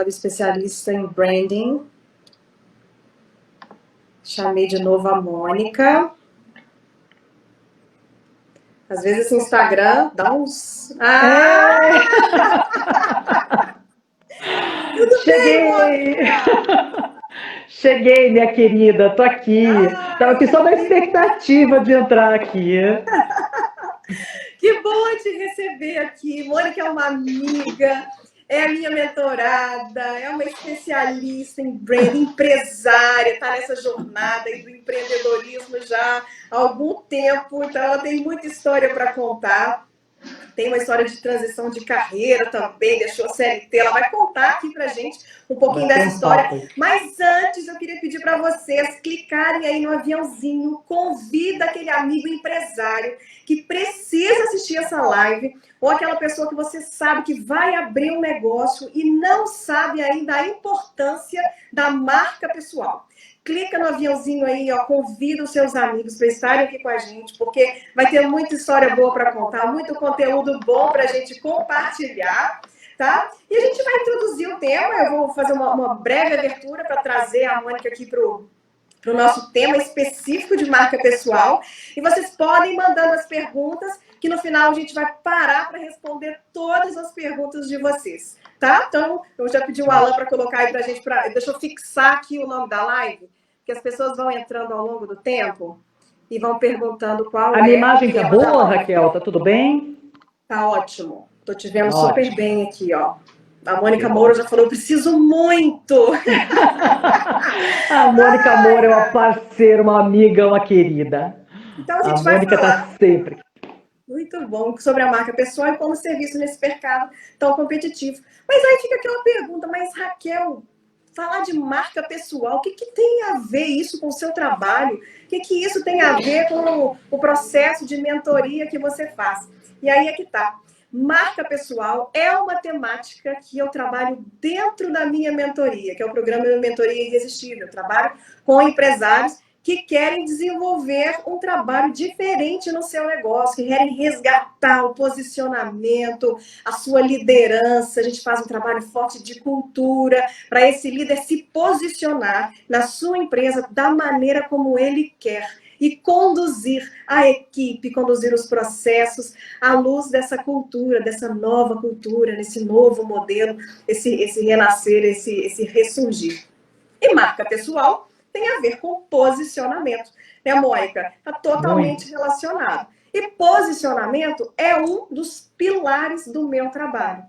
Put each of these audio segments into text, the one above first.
live especialista em branding. Chamei de novo a Mônica. Às vezes esse Instagram dá uns... Tudo Cheguei! Bem, Cheguei, minha querida, tô aqui. Tava aqui só na expectativa de entrar aqui. Que bom te receber aqui. Mônica é uma amiga, é a minha mentorada, é uma especialista em branding, empresária, está nessa jornada aí do empreendedorismo já há algum tempo, então ela tem muita história para contar. Tem uma história de transição de carreira também, deixou CLT, ela vai contar aqui pra gente um pouquinho dessa história. Mas antes eu queria pedir para vocês clicarem aí no aviãozinho, convida aquele amigo empresário que precisa assistir essa live, ou aquela pessoa que você sabe que vai abrir um negócio e não sabe ainda a importância da marca pessoal. Clica no aviãozinho aí, ó, convida os seus amigos para estarem aqui com a gente, porque vai ter muita história boa para contar, muito conteúdo bom para a gente compartilhar, tá? E a gente vai introduzir o tema, eu vou fazer uma breve abertura para trazer a Mônica aqui para o nosso tema específico de marca pessoal. E vocês podem ir mandando as perguntas, que no final a gente vai parar para responder todas as perguntas de vocês, tá? Então, eu já pedi o Alan para colocar aí para a gente, deixa eu fixar aqui o nome da live, que as pessoas vão entrando ao longo do tempo e vão perguntando qual é... A minha imagem tá boa, Raquel? Tá tudo bem? Tá ótimo. Tô te vendo super bem aqui, ó. A Mônica Moura já falou, preciso muito! A Mônica Moura é uma parceira, uma amiga, uma querida. Então a gente vai Mônica falar... tá sempre. Muito bom, sobre a marca pessoal e como ser visto nesse mercado tão competitivo. Mas aí fica aquela pergunta, mas Raquel, falar de marca pessoal, o que tem a ver isso com o seu trabalho? O que isso tem a ver com o processo de mentoria que você faz? E aí é que tá. Marca pessoal é uma temática que eu trabalho dentro da minha mentoria, que é o programa de Mentoria Irresistível. Eu trabalho com empresários que querem desenvolver um trabalho diferente no seu negócio, que querem resgatar o posicionamento, a sua liderança. A gente faz um trabalho forte de cultura para esse líder se posicionar na sua empresa da maneira como ele quer e conduzir a equipe, conduzir os processos à luz dessa cultura, dessa nova cultura, nesse novo modelo, esse renascer, esse ressurgir. E marca pessoal tem a ver com posicionamento, né, Mônica? Está totalmente relacionado. E posicionamento é um dos pilares do meu trabalho.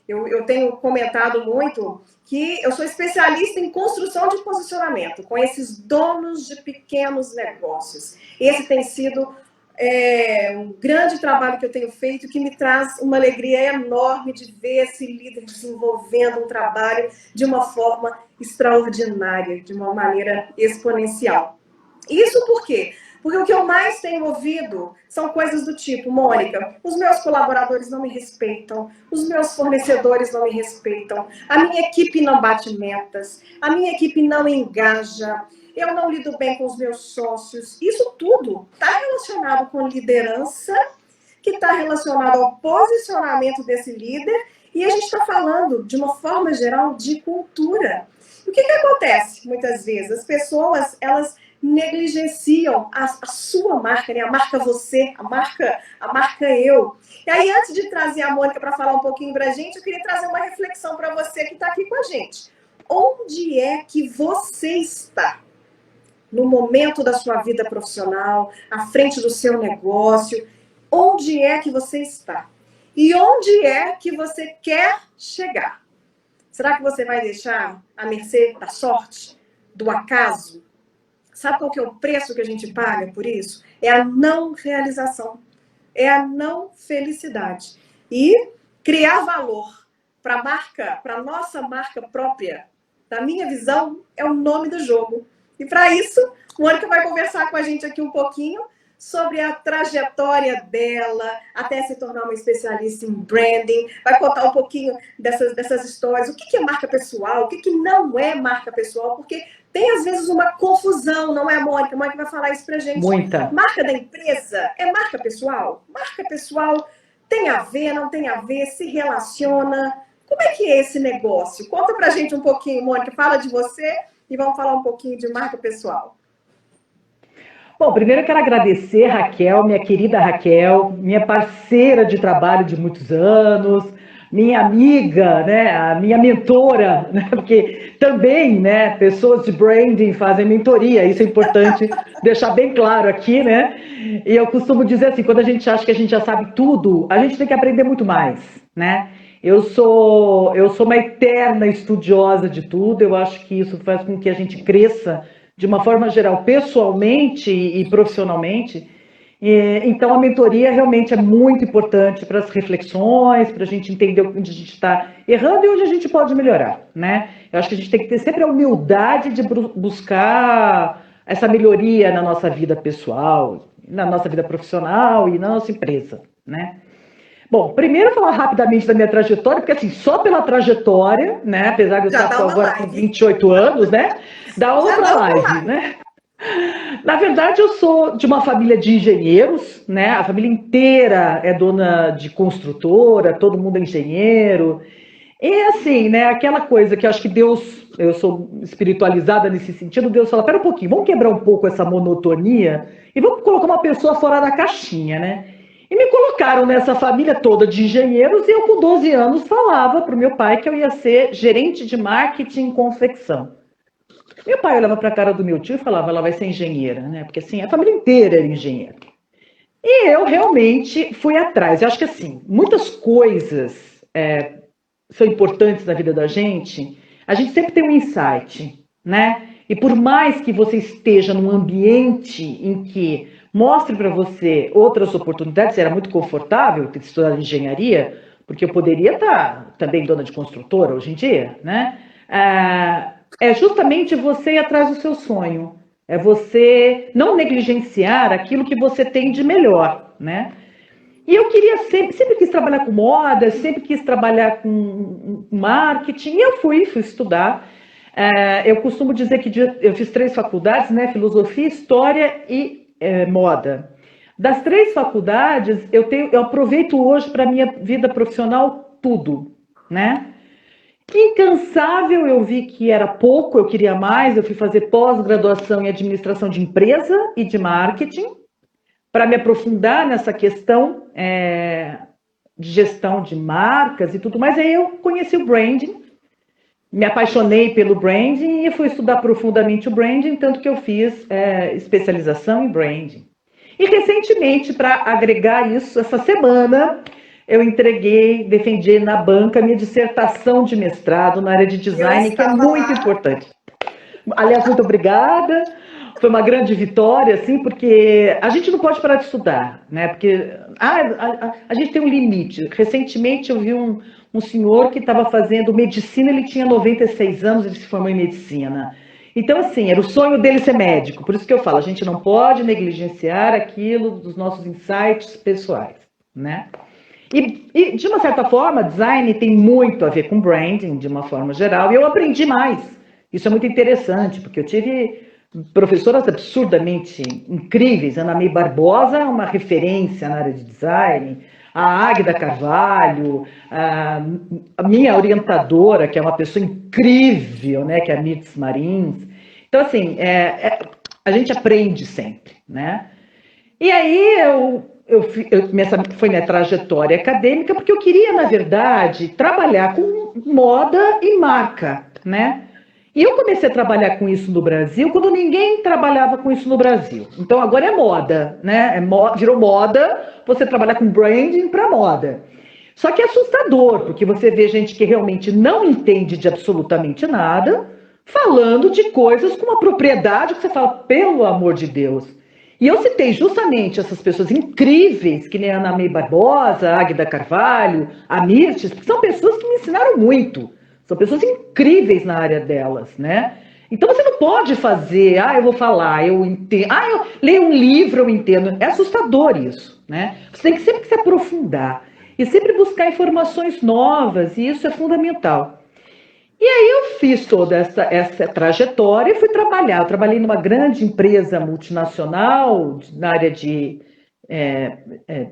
Eu tenho comentado muito que eu sou especialista em construção de posicionamento com esses donos de pequenos negócios. Esse tem sido um grande trabalho que eu tenho feito, que me traz uma alegria enorme de ver esse líder desenvolvendo um trabalho de uma forma extraordinária, de uma maneira exponencial. Isso por quê? Porque o que eu mais tenho ouvido são coisas do tipo, Mônica, os meus colaboradores não me respeitam, os meus fornecedores não me respeitam, a minha equipe não bate metas, a minha equipe não engaja, eu não lido bem com os meus sócios. Isso tudo está relacionado com liderança, que está relacionado ao posicionamento desse líder, e a gente está falando, de uma forma geral, de cultura. O que acontece, muitas vezes? As pessoas, elas negligenciam a sua marca, né? A marca você, a marca eu. E aí, antes de trazer a Mônica para falar um pouquinho para a gente, eu queria trazer uma reflexão para você que está aqui com a gente. Onde é que você está? No momento da sua vida profissional, à frente do seu negócio, onde é que você está? E onde é que você quer chegar? Será que você vai deixar à mercê da sorte, do acaso? Sabe qual que é o preço que a gente paga por isso? É a não realização, é a não felicidade. E criar valor para a marca, para a nossa marca própria, na minha visão, é o nome do jogo. E para isso, Mônica vai conversar com a gente aqui um pouquinho sobre a trajetória dela até se tornar uma especialista em branding, vai contar um pouquinho dessas histórias, o que é marca pessoal, o que não é marca pessoal, porque tem às vezes uma confusão, não é, Mônica? A Mônica vai falar isso pra gente. Muita. Marca da empresa é marca pessoal? Marca pessoal tem a ver, não tem a ver, se relaciona? Como é que é esse negócio? Conta pra gente um pouquinho, Mônica, fala de você e vamos falar um pouquinho de marca pessoal. Bom, primeiro eu quero agradecer Raquel, minha querida Raquel, minha parceira de trabalho de muitos anos, minha amiga, né, a minha mentora, né, porque também, né, pessoas de branding fazem mentoria, isso é importante deixar bem claro aqui, né? E eu costumo dizer assim, quando a gente acha que a gente já sabe tudo, a gente tem que aprender muito mais, né? Eu sou uma eterna estudiosa de tudo, eu acho que isso faz com que a gente cresça de uma forma geral, pessoalmente e profissionalmente. Então, a mentoria realmente é muito importante para as reflexões, para a gente entender onde a gente está errando e onde a gente pode melhorar, né? Eu acho que a gente tem que ter sempre a humildade de buscar essa melhoria na nossa vida pessoal, na nossa vida profissional e na nossa empresa, né? Bom, primeiro falar rapidamente da minha trajetória, porque assim, só pela trajetória, né, apesar de eu estar agora com 28 anos, né, dá outra live, né? Na verdade, eu sou de uma família de engenheiros, né? A família inteira é dona de construtora, todo mundo é engenheiro. E assim, né, aquela coisa que eu acho que Deus, eu sou espiritualizada nesse sentido, Deus fala, pera um pouquinho, vamos quebrar um pouco essa monotonia e vamos colocar uma pessoa fora da caixinha, né? E me colocaram nessa família toda de engenheiros e eu com 12 anos falava para o meu pai que eu ia ser gerente de marketing e confecção. Meu pai olhava para a cara do meu tio e falava, ela vai ser engenheira, né? Porque assim, a família inteira era engenheira. E eu realmente fui atrás. Eu acho que assim, muitas coisas são importantes na vida da gente. A gente sempre tem um insight, né? E por mais que você esteja num ambiente em que mostre para você outras oportunidades, era muito confortável ter estudado engenharia, porque eu poderia estar também dona de construtora hoje em dia, né? É justamente você ir atrás do seu sonho. É você não negligenciar aquilo que você tem de melhor, né? E eu queria sempre quis trabalhar com moda, sempre quis trabalhar com marketing, e eu fui estudar. Eu costumo dizer que eu fiz 3 faculdades, né? Filosofia, História e Moda. Das 3 faculdades, eu aproveito hoje para a minha vida profissional tudo, né? Incansável, eu vi que era pouco, eu queria mais, eu fui fazer pós-graduação em administração de empresa e de marketing, para me aprofundar nessa questão de gestão de marcas e tudo mais. Aí eu conheci o branding, me apaixonei pelo branding e fui estudar profundamente o branding, tanto que eu fiz especialização em branding. E recentemente, para agregar isso, essa semana, eu defendi na banca minha dissertação de mestrado na área de design, que é muito importante. Aliás, muito obrigada. Foi uma grande vitória, assim, porque a gente não pode parar de estudar, né? Porque a gente tem um limite. Recentemente eu vi um senhor que estava fazendo medicina, ele tinha 96 anos, ele se formou em medicina. Então, assim, era o sonho dele ser médico. Por isso que eu falo, a gente não pode negligenciar aquilo dos nossos insights pessoais, né? E de uma certa forma, design tem muito a ver com branding, de uma forma geral, e eu aprendi mais. Isso é muito interessante, porque eu tive professoras absurdamente incríveis. Ana May Barbosa, uma referência na área de design, a Águida Carvalho, a minha orientadora, que é uma pessoa incrível, né, que é a Mirtz Marins. Então, assim, a gente aprende sempre, né? E aí essa foi minha trajetória acadêmica, porque eu queria, na verdade, trabalhar com moda e marca, né? E eu comecei a trabalhar com isso no Brasil quando ninguém trabalhava com isso no Brasil. Então agora é moda, né? Virou moda você trabalhar com branding para moda. Só que é assustador, porque você vê gente que realmente não entende de absolutamente nada, falando de coisas com uma propriedade que você fala, pelo amor de Deus. E eu citei justamente essas pessoas incríveis, que nem a Ana May Barbosa, a Águida Carvalho, a Mirtes, porque são pessoas que me ensinaram muito. São pessoas incríveis na área delas, né? Então você não pode fazer, eu vou falar, eu entendo, eu leio um livro, eu entendo. É assustador isso, né? Você tem que sempre se aprofundar e sempre buscar informações novas, e isso é fundamental. E aí eu fiz toda essa trajetória e fui trabalhar. Eu trabalhei numa grande empresa multinacional na área de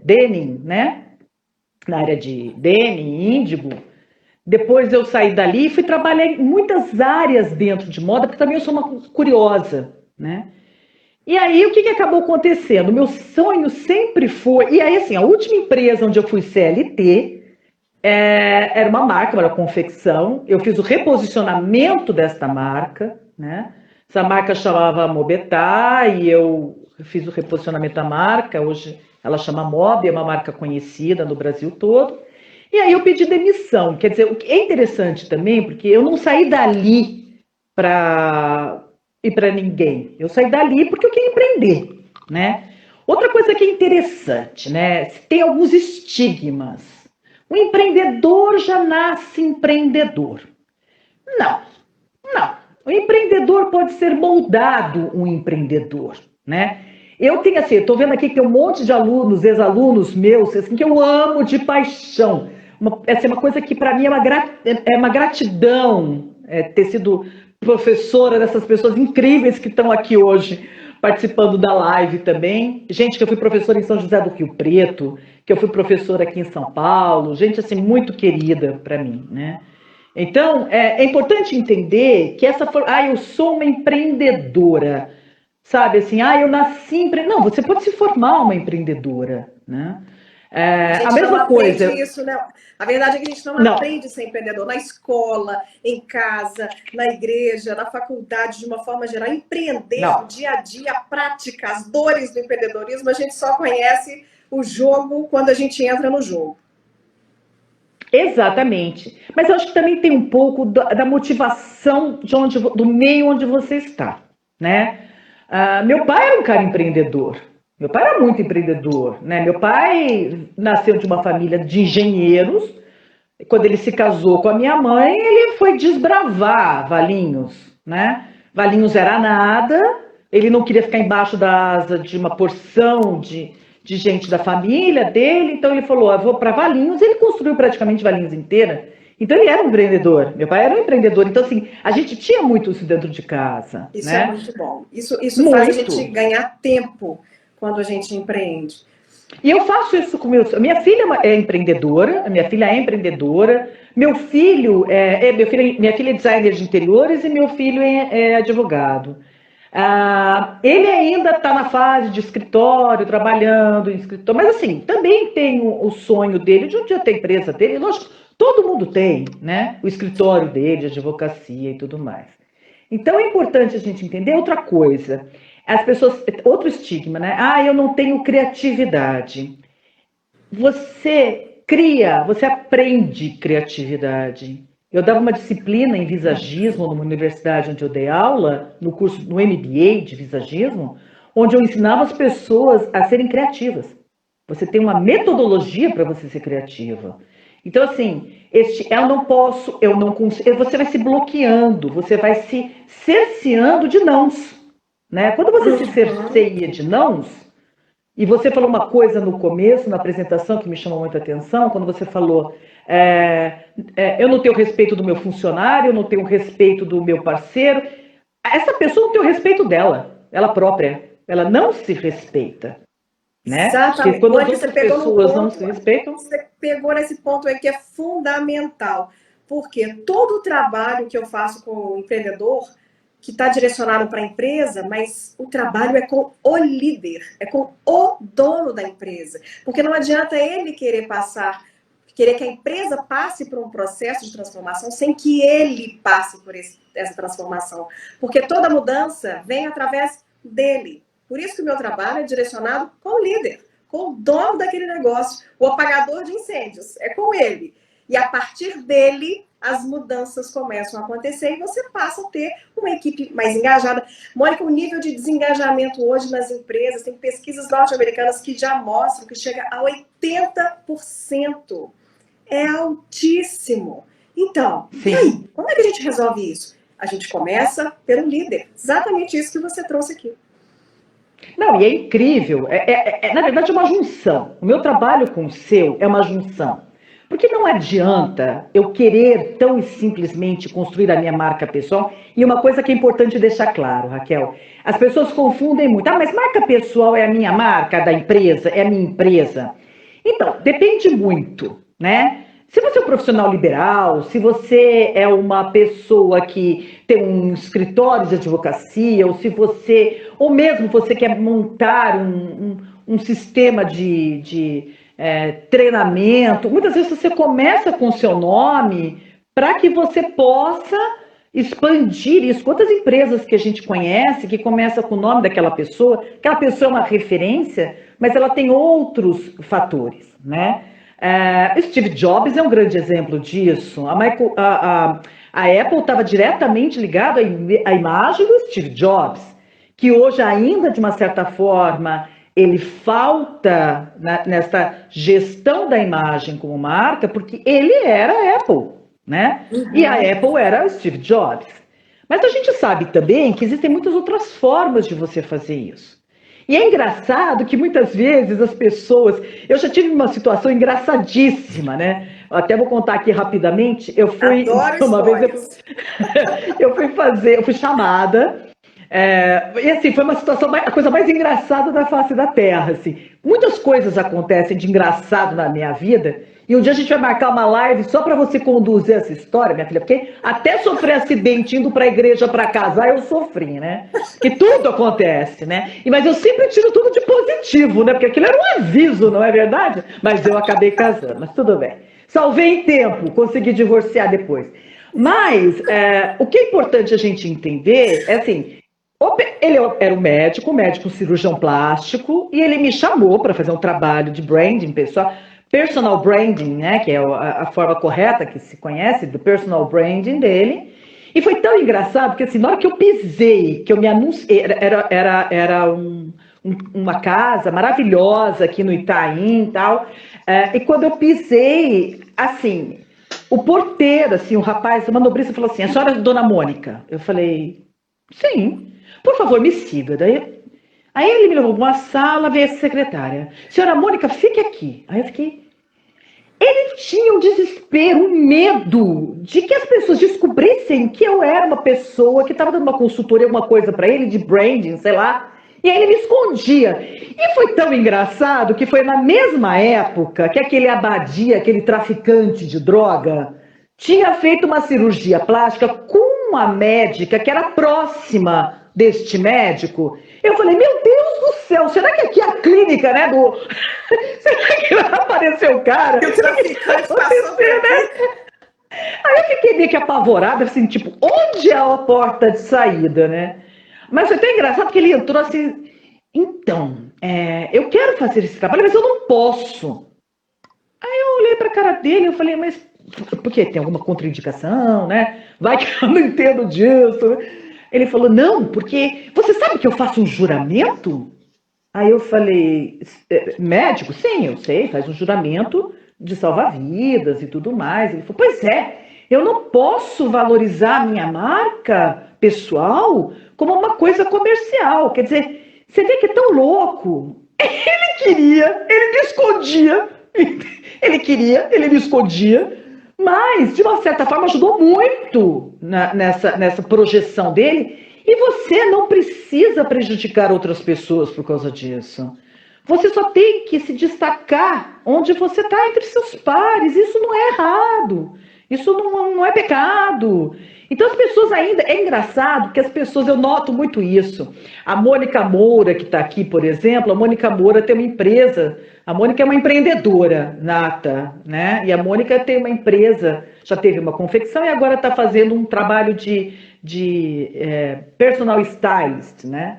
denim, né? Na área de denim, índigo. Depois eu saí dali e fui trabalhar em muitas áreas dentro de moda, porque também eu sou uma curiosa, né? E aí, o que que acabou acontecendo? Meu sonho sempre foi... E aí, assim, a última empresa onde eu fui CLT era uma marca, era uma confecção. Eu fiz o reposicionamento desta marca, né? Essa marca chamava Mobetá e eu fiz o reposicionamento da marca. Hoje ela chama Mob, é uma marca conhecida no Brasil todo. E aí eu pedi demissão. Quer dizer, o que é interessante também, porque eu não saí dali para ir para ninguém. Eu saí dali porque eu queria empreender, né? Outra coisa que é interessante, né? Tem alguns estigmas. O empreendedor já nasce empreendedor. Não, não. O empreendedor pode ser moldado um empreendedor, né? Eu tenho assim, estou vendo aqui que tem um monte de alunos, ex-alunos meus, assim, que eu amo de paixão. Essa é uma coisa que para mim é uma gratidão ter sido professora dessas pessoas incríveis que estão aqui hoje participando da live também. Gente, que eu fui professora em São José do Rio Preto, que eu fui professora aqui em São Paulo, gente assim muito querida para mim, né? Então, é importante entender que eu sou uma empreendedora, sabe, assim, eu nasci Não, você pode se formar uma empreendedora, né? A A gente não mesma aprende coisa... isso, né? A verdade é que a gente não aprende a ser empreendedor na escola, em casa, na igreja, na faculdade, de uma forma geral. Empreender no dia a dia, a prática, as dores do empreendedorismo, a gente só conhece o jogo quando a gente entra no jogo. Exatamente. Mas eu acho que também tem um pouco da motivação do meio onde você está, né? Meu pai era um cara empreendedor. Meu pai era muito empreendedor, né? Meu pai nasceu de uma família de engenheiros. Quando ele se casou com a minha mãe, ele foi desbravar Valinhos, né? Valinhos era nada, ele não queria ficar embaixo da asa de uma porção de gente da família dele, então ele falou, eu vou para Valinhos, ele construiu praticamente Valinhos inteira. Então ele era um empreendedor, meu pai era um empreendedor, então assim, a gente tinha muito isso dentro de casa. Isso né? É muito bom, isso faz a gente ganhar tempo quando a gente empreende. E eu faço isso com meus... Minha filha é empreendedora, minha filha é designer de interiores e meu filho é advogado. Ele ainda está na fase de escritório, trabalhando em escritório, mas assim, também tem o sonho dele de um dia ter a empresa dele, lógico, todo mundo tem, né? O escritório dele, a advocacia e tudo mais. Então é importante a gente entender outra coisa. As pessoas, outro estigma, né? Eu não tenho criatividade. Você cria, você aprende criatividade. Eu dava uma disciplina em visagismo numa universidade onde eu dei aula, no curso, no MBA de visagismo, onde eu ensinava as pessoas a serem criativas. Você tem uma metodologia para você ser criativa. Então, assim, eu não posso, eu não consigo, você vai se bloqueando, você vai se cerceando de nãos. Né? Quando você se cerceia de nãos, e você falou uma coisa no começo, na apresentação, que me chamou muita atenção, quando você falou, eu não tenho respeito do meu funcionário, eu não tenho respeito do meu parceiro, essa pessoa não tem o respeito dela, ela própria, ela não se respeita. Né? Exatamente. Quando as outras pessoas não se respeitam... Você pegou nesse ponto aí que é fundamental, porque todo o trabalho que eu faço com o empreendedor, que está direcionado para a empresa, mas o trabalho é com o líder, é com o dono da empresa. Porque não adianta ele querer que a empresa passe por um processo de transformação sem que ele passe por essa transformação. Porque toda mudança vem através dele. Por isso que o meu trabalho é direcionado com o líder, com o dono daquele negócio, o apagador de incêndios, é com ele. E a partir dele, as mudanças começam a acontecer e você passa a ter uma equipe mais engajada. Mônica, o nível de desengajamento hoje nas empresas, tem pesquisas norte-americanas que já mostram que chega a 80%. É altíssimo. Então, e aí? Como é que a gente resolve isso? A gente começa pelo líder. Exatamente isso que você trouxe aqui. Não, e é incrível. Na verdade, é uma junção. O meu trabalho com o seu é uma junção. Porque não adianta eu querer tão simplesmente construir a minha marca pessoal. E uma coisa que é importante deixar claro, Raquel, as pessoas confundem muito. Mas marca pessoal é a minha marca da empresa? É a minha empresa? Então, depende muito, né? Se você é um profissional liberal, se você é uma pessoa que tem um escritório de advocacia, ou mesmo você quer montar um sistema de treinamento, muitas vezes você começa com o seu nome para que você possa expandir isso. Quantas empresas que a gente conhece que começa com o nome daquela pessoa, aquela pessoa é uma referência, mas ela tem outros fatores, né? Steve Jobs é um grande exemplo disso. A Apple estava diretamente ligada à imagem do Steve Jobs, que hoje ainda, de uma certa forma, ele falta nessa gestão da imagem como marca, porque ele era a Apple, né? E a Apple era o Steve Jobs. Mas a gente sabe também que existem muitas outras formas de você fazer isso. E é engraçado que muitas vezes as pessoas... Eu já tive uma situação engraçadíssima, né? Eu até vou contar aqui rapidamente. Adoro uma vez eu fui chamada. E assim, foi uma situação, a coisa mais engraçada da face da Terra. Assim. Muitas coisas acontecem de engraçado na minha vida. E um dia a gente vai marcar uma live só para você conduzir essa história, minha filha, porque até sofrer acidente indo para a igreja para casar, eu sofri, né? Que tudo acontece, né? Mas eu sempre tiro tudo de positivo, né? Porque aquilo era um aviso, não é verdade? Mas eu acabei casando, mas tudo bem. Salvei em tempo, consegui divorciar depois. Mas o que é importante a gente entender é assim, ele era um médico cirurgião plástico, e ele me chamou para fazer um trabalho de branding pessoal. Personal branding, né, que é a forma correta que se conhece do personal branding dele. E foi tão engraçado que assim, na hora que eu pisei, que eu me anunciei, era uma casa maravilhosa aqui no Itaim e tal. E quando eu pisei, assim, o porteiro, assim, o rapaz, o manobrista falou assim: a senhora é Dona Mônica? Eu falei, sim, por favor, me siga. Aí ele me levou para uma sala, veio a secretária. Senhora Mônica, fique aqui. Aí eu fiquei... Ele tinha um desespero, um medo de que as pessoas descobrissem que eu era uma pessoa que estava dando uma consultoria, alguma coisa para ele, de branding, sei lá. E aí ele me escondia. E foi tão engraçado que foi na mesma época que aquele Abadia, aquele traficante de droga, tinha feito uma cirurgia plástica com uma médica que era próxima deste médico. Eu falei, meu Deus do céu, será que aqui é a clínica, né, será que vai aparecer o cara? O traficante passou, né? Aí eu fiquei meio que apavorada, assim, tipo, onde é a porta de saída, né? Mas foi até engraçado que ele entrou assim, então, eu quero fazer esse trabalho, mas eu não posso. Aí eu olhei pra cara dele e falei, mas por quê? Tem alguma contraindicação, né? Vai que eu não entendo disso. Ele falou, não, porque você sabe que eu faço um juramento? Aí eu falei, médico? Sim, eu sei, faz um juramento de salvar vidas e tudo mais. Ele falou, pois é, eu não posso valorizar a minha marca pessoal como uma coisa comercial. Quer dizer, você vê que é tão louco. Ele me escondia. Ele queria, ele me escondia. Mas, de uma certa forma, ajudou muito nessa projeção dele. E você não precisa prejudicar outras pessoas por causa disso. Você só tem que se destacar onde você está entre seus pares. Isso não é errado. Isso não é pecado. Então as pessoas ainda... É engraçado que as pessoas... Eu noto muito isso. A Mônica Moura, que está aqui, por exemplo, a Mônica Moura tem uma empresa. A Mônica é uma empreendedora nata, né? E a Mônica tem uma empresa, já teve uma confecção e agora está fazendo um trabalho de personal stylist, né?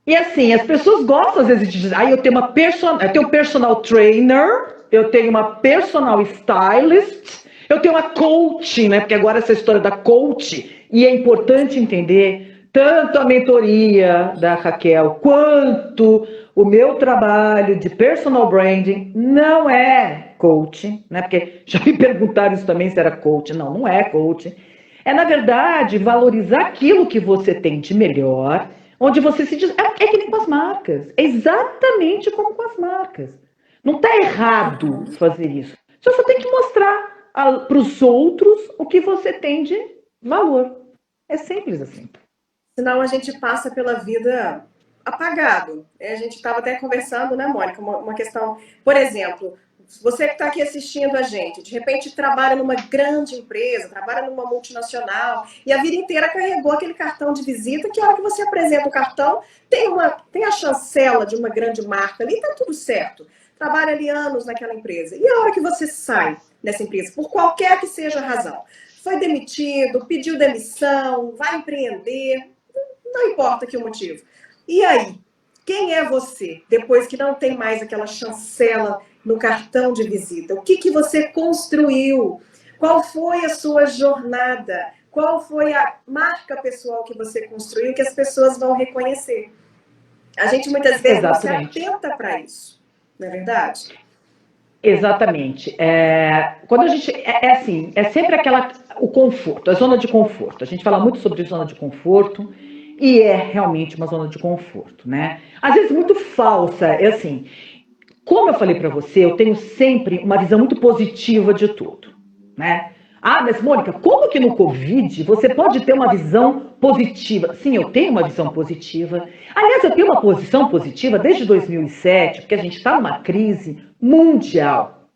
E assim, as pessoas gostam às vezes de dizer, eu tenho eu tenho personal trainer, eu tenho uma personal stylist, eu tenho uma coach, né? Porque agora essa história da coach, e é importante entender, tanto a mentoria da Raquel, quanto o meu trabalho de personal branding não é coach, né? Porque já me perguntaram isso também se era coach. Não, não é coach. É, na verdade, valorizar aquilo que você tem de melhor, onde você se diz... É que nem com as marcas. É exatamente como com as marcas. Não está errado fazer isso. Você só tem que mostrar para os outros o que você tem de valor. É simples assim. Senão a gente passa pela vida apagado. A gente estava até conversando, né, Mônica? Uma questão, por exemplo, você que está aqui assistindo a gente, de repente trabalha numa grande empresa, trabalha numa multinacional, e a vida inteira carregou aquele cartão de visita, que a hora que você apresenta o cartão, tem a chancela de uma grande marca ali, tá tudo certo. Trabalha ali anos naquela empresa. E a hora que você sai dessa empresa, por qualquer que seja a razão, foi demitido, pediu demissão, vai empreender, não importa que o motivo. E aí? Quem é você, depois que não tem mais aquela chancela no cartão de visita? O que você construiu? Qual foi a sua jornada? Qual foi a marca pessoal que você construiu que as pessoas vão reconhecer? A gente muitas vezes não se atenta para isso, não é verdade? Exatamente. Quando a gente assim, é sempre o conforto, a zona de conforto. A gente fala muito sobre zona de conforto. E é realmente uma zona de conforto, né? Às vezes muito falsa, é assim, como eu falei para você, eu tenho sempre uma visão muito positiva de tudo, né? Ah, mas Mônica, como que no Covid você pode ter uma visão positiva? Sim, eu tenho uma visão positiva. Aliás, eu tenho uma posição positiva desde 2007, porque a gente está numa crise mundial.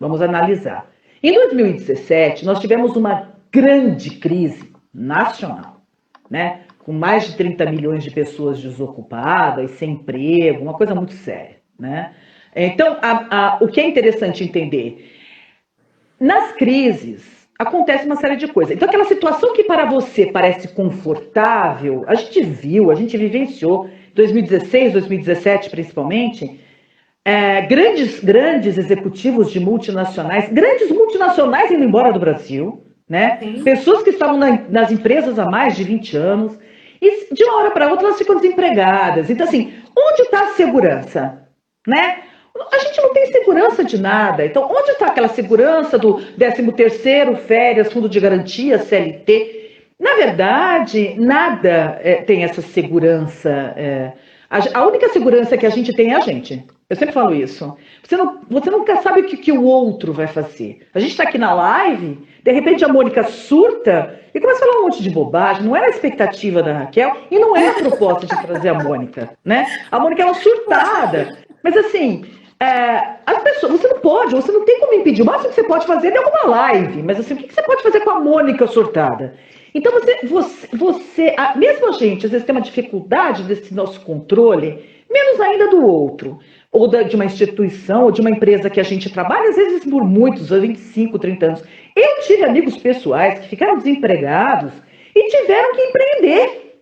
Vamos analisar. Em 2017, nós tivemos uma grande crise nacional, né? Com mais de 30 milhões de pessoas desocupadas, sem emprego, uma coisa muito séria, né? Então, o que é interessante entender, nas crises acontece uma série de coisas. Então, aquela situação que para você parece confortável, a gente viu, a gente vivenciou, 2016, 2017 principalmente, grandes executivos de multinacionais, grandes multinacionais indo embora do Brasil, né? Pessoas que estavam nas empresas há mais de 20 anos, e de uma hora para outra elas ficam desempregadas. Então, assim, onde está a segurança? Né? A gente não tem segurança de nada. Então, onde está aquela segurança do 13º, férias, fundo de garantia, CLT? Na verdade, nada tem essa segurança. A única segurança que a gente tem é a gente. Eu sempre falo isso. Você nunca sabe o que o outro vai fazer. A gente está aqui na live, de repente a Mônica surta e começa a falar um monte de bobagem. Não era a expectativa da Raquel e não era a proposta de trazer a Mônica, né? A Mônica é uma surtada. Mas assim, as pessoas, você não tem como impedir. O máximo que você pode fazer é alguma live. Mas assim, o que você pode fazer com a Mônica surtada? Então mesmo a gente, às vezes tem uma dificuldade desse nosso controle, menos ainda do outro, ou de uma instituição, ou de uma empresa que a gente trabalha, às vezes por muitos, 25, 30 anos. Eu tive amigos pessoais que ficaram desempregados e tiveram que empreender,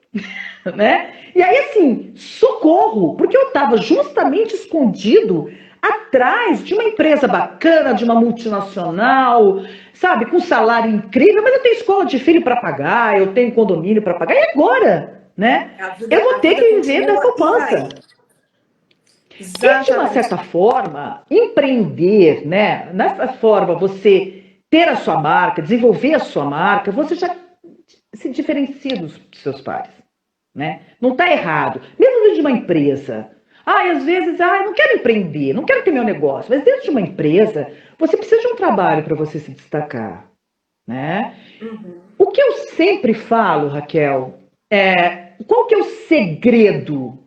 né? E aí, assim, socorro, porque eu estava justamente escondido atrás de uma empresa bacana, de uma multinacional, sabe, com salário incrível, mas eu tenho escola de filho para pagar, eu tenho condomínio para pagar, e agora, né? Eu vou ter que viver da poupança. E, de uma certa forma, empreender, né? Nessa forma, você ter a sua marca, desenvolver a sua marca, você já se diferencia dos seus pares, né? Não está errado. Mesmo dentro de uma empresa. Às vezes, não quero empreender, não quero ter meu negócio. Mas dentro de uma empresa, você precisa de um trabalho para você se destacar, né? Uhum. O que eu sempre falo, Raquel, qual que é o segredo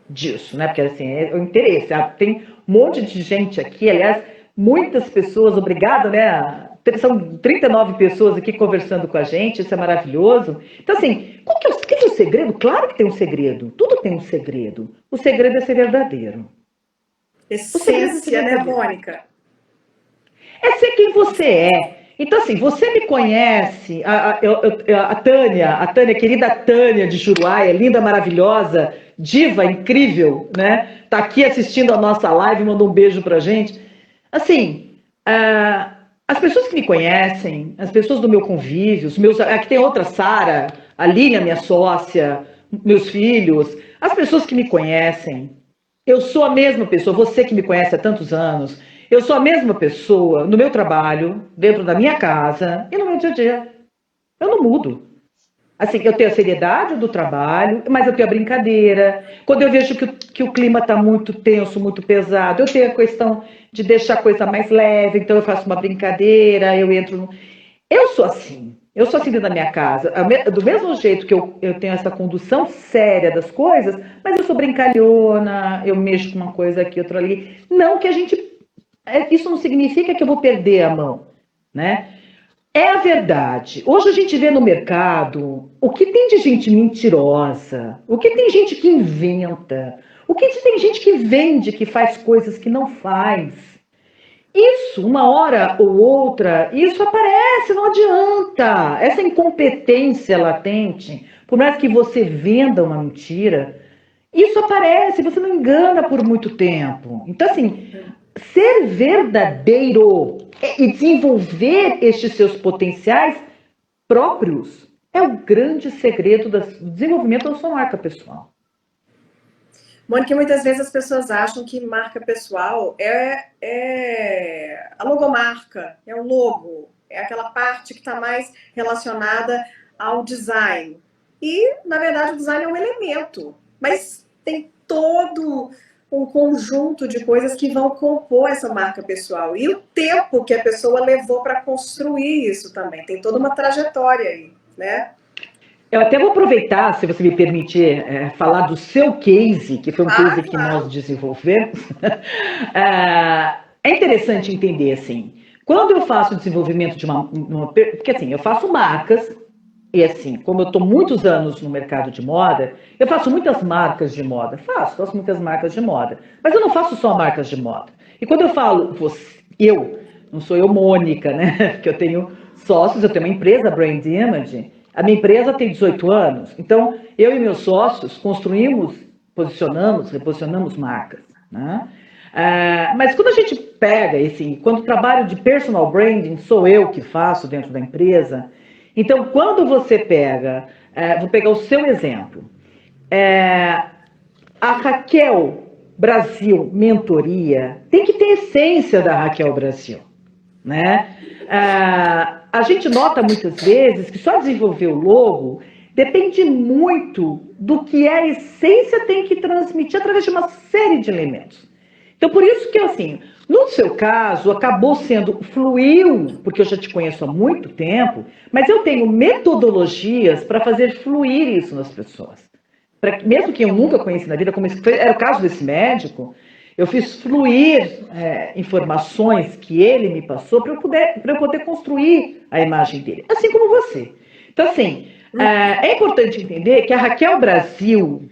disso, né? Porque assim, é o interesse. Tem um monte de gente aqui, aliás, muitas pessoas, obrigada, né? São 39 pessoas aqui conversando com a gente, isso é maravilhoso. Então, assim, qual que é o segredo? Claro que tem um segredo, tudo tem um segredo. O segredo é ser verdadeiro. Essência, né, Mônica? É ser quem você é. Então, assim, você me conhece, a Tânia, querida Tânia de Juruáia, linda, maravilhosa, diva, incrível, né? Tá aqui assistindo a nossa live, mandou um beijo pra gente. Assim, as pessoas que me conhecem, as pessoas do meu convívio, aqui tem outra Sara, a Línia, minha sócia, meus filhos, as pessoas que me conhecem, eu sou a mesma pessoa, você que me conhece há tantos anos, eu sou a mesma pessoa no meu trabalho, dentro da minha casa e no meu dia a dia. Eu não mudo. Assim, eu tenho a seriedade do trabalho, mas eu tenho a brincadeira. Quando eu vejo que o clima está muito tenso, muito pesado, eu tenho a questão de deixar a coisa mais leve, então eu faço uma brincadeira, eu entro... Eu sou assim dentro da minha casa. Do mesmo jeito que eu tenho essa condução séria das coisas, mas eu sou brincalhona, eu mexo com uma coisa aqui, outra ali. Não que a gente isso não significa que eu vou perder a mão, né? É a verdade. Hoje a gente vê no mercado o que tem de gente mentirosa, o que tem gente que inventa, o que tem gente que vende, que faz coisas que não faz. Isso, uma hora ou outra, isso aparece, não adianta. Essa incompetência latente, por mais que você venda uma mentira, isso aparece, você não engana por muito tempo. Então, assim, ser verdadeiro e desenvolver estes seus potenciais próprios é o grande segredo do desenvolvimento da sua marca pessoal. Mônica, muitas vezes as pessoas acham que marca pessoal é a logomarca, é o logo, é aquela parte que está mais relacionada ao design. E, na verdade, o design é um elemento, mas tem todo um conjunto de coisas que vão compor essa marca pessoal. E o tempo que a pessoa levou para construir isso também. Tem toda uma trajetória aí, né? Eu até vou aproveitar, se você me permitir, falar do seu case, que foi um case que nós desenvolvemos. É interessante entender, assim, quando eu faço o desenvolvimento de porque assim, eu faço marcas, e assim, como eu estou muitos anos no mercado de moda, eu faço muitas marcas de moda. Faço muitas marcas de moda. Mas eu não faço só marcas de moda. E quando eu falo, não sou eu Mônica, né? Porque eu tenho sócios, eu tenho uma empresa, Brand Image. A minha empresa tem 18 anos. Então, eu e meus sócios construímos, reposicionamos marcas, né? Mas quando a gente pega, assim, quando trabalho de personal branding, sou eu que faço dentro da empresa. Então, quando você pega, vou pegar o seu exemplo, a Raquel Brasil Mentoria tem que ter essência da Raquel Brasil, né? A gente nota muitas vezes que só desenvolver o logo depende muito do que a essência tem que transmitir através de uma série de elementos. Então, por isso que, assim, no seu caso, acabou sendo fluiu, porque eu já te conheço há muito tempo, mas eu tenho metodologias para fazer fluir isso nas pessoas. Mesmo que eu nunca conheci na vida, como era o caso desse médico, eu fiz fluir informações que ele me passou para eu poder construir a imagem dele, assim como você. Então, assim, é importante entender que a Raquel Brasil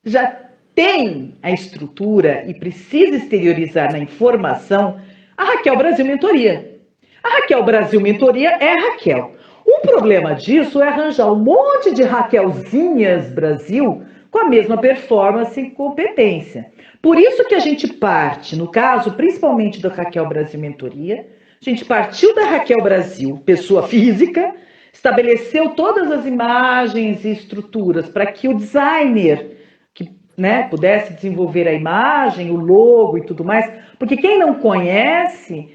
já tem a estrutura e precisa exteriorizar na informação a Raquel Brasil Mentoria. A Raquel Brasil Mentoria é a Raquel. O problema disso é arranjar um monte de Raquelzinhas Brasil com a mesma performance e competência. Por isso que a gente parte, no caso, principalmente da Raquel Brasil Mentoria, a gente partiu da Raquel Brasil, pessoa física, estabeleceu todas as imagens e estruturas para que o designer pudesse desenvolver a imagem, o logo e tudo mais, porque quem não conhece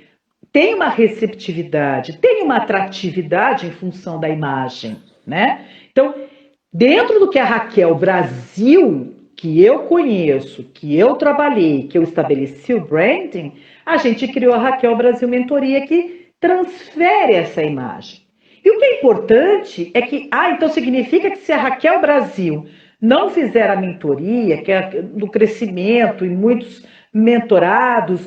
tem uma receptividade, tem uma atratividade em função da imagem, né? Então, dentro do que a Raquel Brasil, que eu conheço, que eu trabalhei, que eu estabeleci o branding, a gente criou a Raquel Brasil Mentoria que transfere essa imagem. E o que é importante é que, então significa que se a Raquel Brasil não fizer a mentoria, que é do crescimento e muitos mentorados,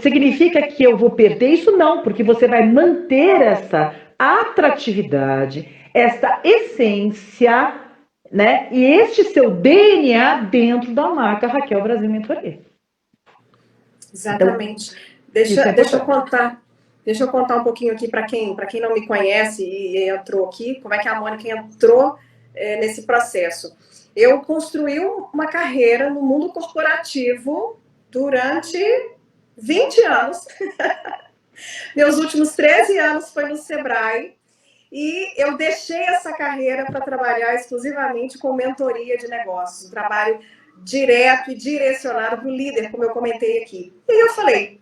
significa que eu vou perder? Isso não, porque você vai manter essa atratividade, essa essência, né? E este seu DNA dentro da marca Raquel Brasil Mentoria. Exatamente. Então, deixa eu contar um pouquinho aqui para quem não me conhece e entrou aqui, como é que a Mônica entrou nesse processo. Eu construí uma carreira no mundo corporativo durante 20 anos. Meus últimos 13 anos foi no Sebrae. E eu deixei essa carreira para trabalhar exclusivamente com mentoria de negócios. Um trabalho direto e direcionado para o líder, como eu comentei aqui. E aí eu falei,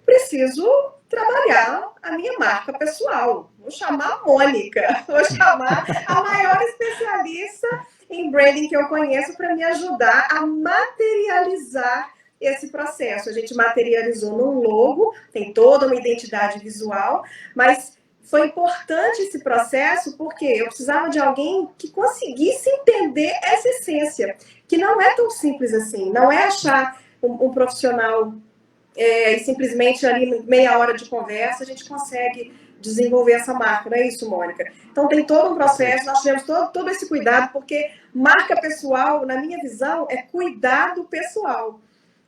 preciso trabalhar a minha marca pessoal. Vou chamar a Mônica. Vou chamar a maior especialista em branding que eu conheço para me ajudar a materializar esse processo. A gente materializou num logo, tem toda uma identidade visual, mas foi importante esse processo porque eu precisava de alguém que conseguisse entender essa essência, que não é tão simples assim. Não é achar um profissional e simplesmente ali meia hora de conversa a gente consegue desenvolver essa marca, não é isso, Mônica? Então tem todo um processo, nós tivemos todo esse cuidado, porque marca pessoal, na minha visão, é cuidado pessoal.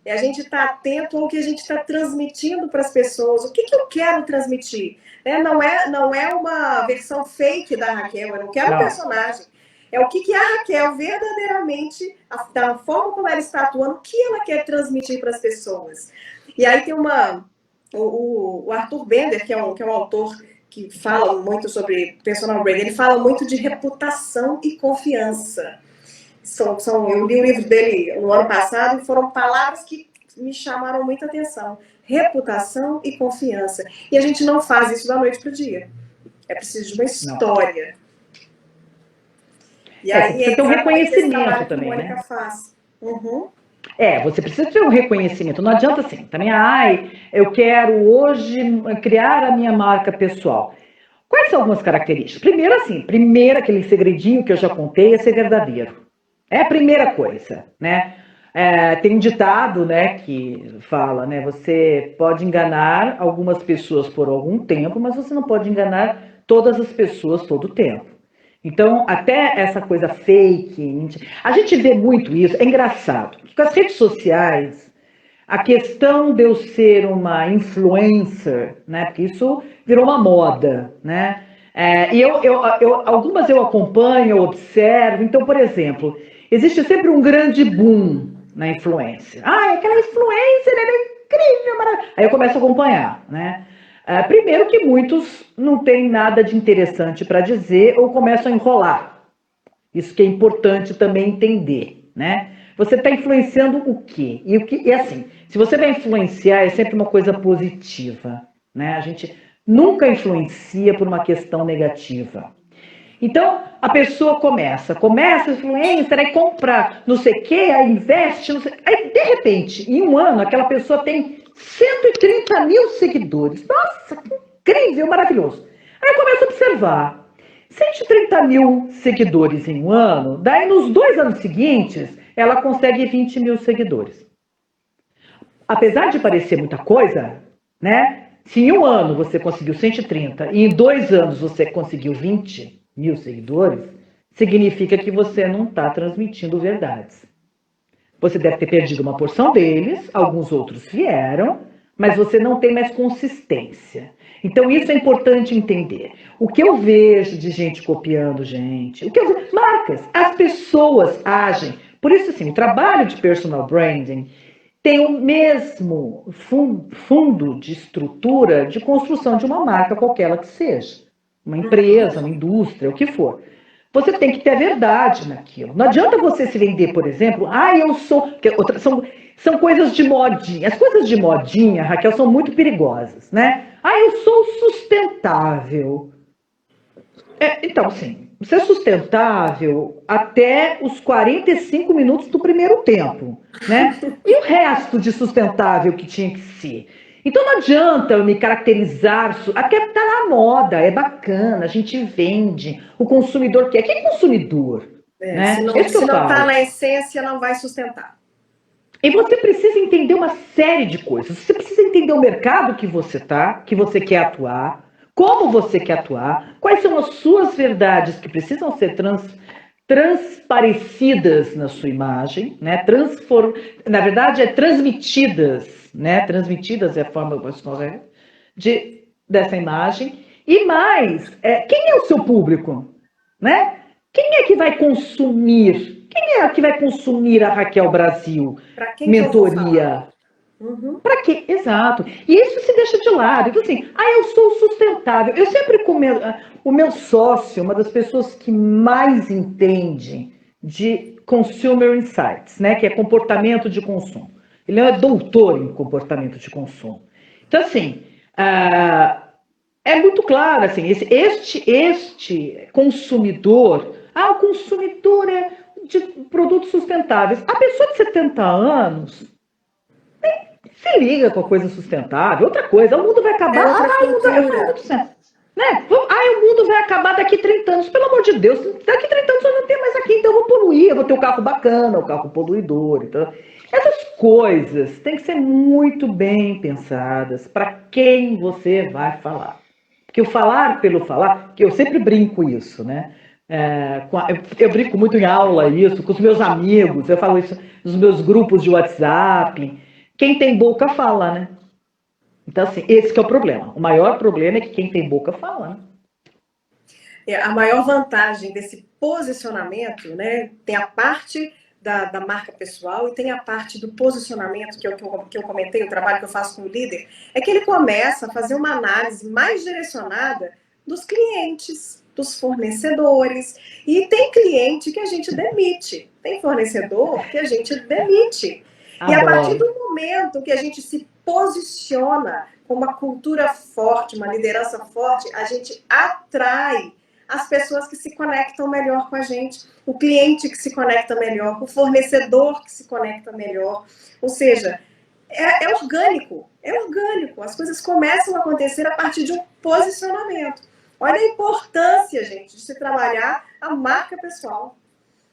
É a gente estar atento ao que a gente está transmitindo para as pessoas. O que eu quero transmitir? Não é uma versão fake da Raquel, eu não quero um personagem. É o que a Raquel verdadeiramente, da forma como ela está atuando, o que ela quer transmitir para as pessoas. E aí tem o Arthur Bender, que é um autor que fala muito sobre personal branding, ele fala muito de reputação e confiança. Eu li o livro dele no ano passado e foram palavras que me chamaram muita atenção. Reputação e confiança. E a gente não faz isso da noite para o dia. É preciso de uma história. Não. E aí você tem um reconhecimento também, que a Mônica faz. Uhum. Você precisa ter um reconhecimento. Não adianta assim, também, eu quero hoje criar a minha marca pessoal. Quais são algumas características? Primeiro aquele segredinho que eu já contei é ser verdadeiro. É a primeira coisa, né? Tem um ditado, né, que fala, né, você pode enganar algumas pessoas por algum tempo, mas você não pode enganar todas as pessoas todo o tempo. Então, até essa coisa fake, a gente vê muito isso, é engraçado. Com as redes sociais, a questão de eu ser uma influencer, né, porque isso virou uma moda, né? E algumas eu acompanho, eu observo. Então, por exemplo, existe sempre um grande boom na influência. Aquela influencer, ela é incrível, maravilhosa. Aí eu começo a acompanhar, né? Primeiro que muitos não têm nada de interessante para dizer ou começam a enrolar. Isso que é importante também entender, né? Você está influenciando o quê? E assim, se você vai influenciar, é sempre uma coisa positiva, né? A gente nunca influencia por uma questão negativa. Então, a pessoa começa influencer, aí compra não sei o quê, aí investe, não sei. Aí, de repente, em um ano, aquela pessoa tem 130 mil seguidores. Nossa, que incrível, maravilhoso. Aí começa a observar. 130 mil seguidores em um ano, daí nos 2 anos seguintes, ela consegue 20 mil seguidores. Apesar de parecer muita coisa, né? Se em um ano você conseguiu 130 e em 2 anos você conseguiu 20 mil seguidores, significa que você não está transmitindo verdades. Você deve ter perdido uma porção deles, alguns outros vieram, mas você não tem mais consistência. Então isso é importante entender. O que eu vejo de gente copiando gente, marcas, as pessoas agem. Por isso, assim, o trabalho de personal branding tem o mesmo fundo de estrutura de construção de uma marca, qualquer ela que seja. Uma empresa, uma indústria, o que for. Você tem que ter a verdade naquilo. Não adianta você se vender, por exemplo, eu sou... São coisas de modinha. As coisas de modinha, Raquel, são muito perigosas, né? Eu sou sustentável. Então, sim, você é sustentável até os 45 minutos do primeiro tempo, né? E o resto de sustentável que tinha que ser? Então não adianta eu me caracterizar, até tá na moda, é bacana, a gente vende, o consumidor quer. Quem é consumidor? Né? Se não está na essência, não vai sustentar. E você precisa entender uma série de coisas. Você precisa entender o mercado que você quer atuar, como você quer atuar, quais são as suas verdades que precisam ser transparecidas na sua imagem, né? Na verdade, transmitidas, né? Transmitidas é a forma correta dessa imagem. E mais, quem é o seu público? Né? Quem é que vai consumir? Quem é que vai consumir a Raquel Brasil? Mentoria. Uhum. Para quê? Exato. E isso se deixa de lado. Então, assim, eu sou sustentável. Eu sempre comento. O meu sócio, uma das pessoas que mais entende de Consumer Insights, né, que é comportamento de consumo. Ele é doutor em comportamento de consumo. Então, assim, é muito claro, assim, este consumidor, o consumidor de produtos sustentáveis. A pessoa de 70 anos se liga com a coisa sustentável. Outra coisa, o mundo vai acabar. O mundo vai acabar daqui 30 anos. Pelo amor de Deus, daqui 30 anos eu não tenho mais aqui, então eu vou poluir, eu vou ter um carro bacana, um carro poluidor. Então, essas coisas têm que ser muito bem pensadas para quem você vai falar. Porque o falar pelo falar, que eu sempre brinco isso, né? Eu brinco muito em aula isso, com os meus amigos, eu falo isso nos meus grupos de WhatsApp. Quem tem boca fala, né? Então, assim, esse que é o problema. O maior problema é que quem tem boca fala, né? A maior vantagem desse posicionamento, né? Tem a parte da marca pessoal e tem a parte do posicionamento, que eu comentei, o trabalho que eu faço com o líder, é que ele começa a fazer uma análise mais direcionada dos clientes, dos fornecedores. E tem cliente que a gente demite, tem fornecedor que a gente demite. E a partir Adoro. do momento que a gente se posiciona com uma cultura forte, uma liderança forte, a gente atrai as pessoas que se conectam melhor com a gente, o cliente que se conecta melhor, o fornecedor que se conecta melhor. Ou seja, é orgânico, é orgânico. As coisas começam a acontecer a partir de um posicionamento. Olha a importância, gente, de se trabalhar a marca pessoal.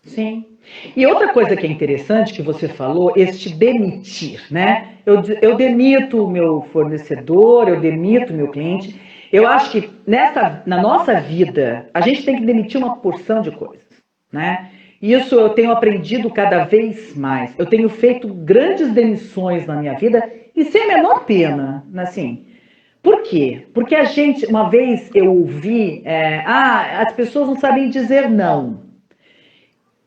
Sim. E outra coisa que é interessante que você falou, este demitir, né? Eu demito o meu fornecedor, eu demito o meu cliente. Eu acho que na nossa vida, a gente tem que demitir uma porção de coisas, né? Isso eu tenho aprendido cada vez mais. Eu tenho feito grandes demissões na minha vida e sem a menor pena, assim. Por quê? Porque uma vez eu ouvi, as pessoas não sabem dizer não.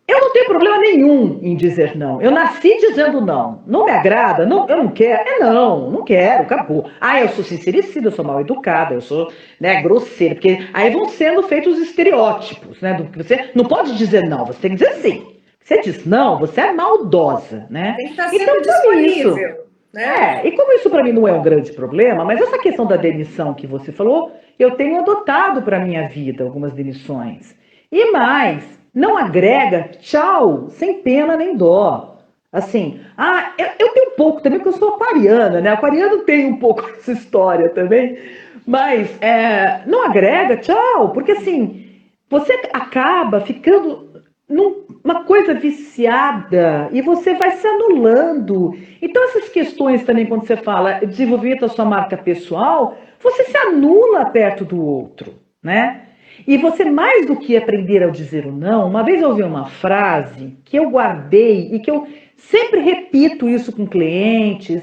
Eu não tenho problema nenhum em dizer não. Eu nasci dizendo não. Não me agrada, não, eu não quero. Não quero, acabou. Eu sou sincericida, eu sou mal educada, eu sou, né, grosseira. Porque aí vão sendo feitos os estereótipos, né? Do que você não pode dizer não, você tem que dizer sim. Você diz não, você é maldosa, né? Tem que estar Então, sempre disponível, né? e como isso para mim não é um grande problema, mas essa questão da demissão que você falou, eu tenho adotado para minha vida algumas demissões. E mais, não agrega, tchau, sem pena nem dó. Assim, eu tenho um pouco também, porque eu sou aquariana, né? Aquariano tem um pouco essa história também, mas não agrega, tchau, porque assim, você acaba ficando numa coisa viciada e você vai se anulando. Então, essas questões também, quando você fala desenvolvimento da sua marca pessoal, você se anula perto do outro, né? E você, mais do que aprender a dizer o não, uma vez eu ouvi uma frase que eu guardei e que eu sempre repito isso com clientes,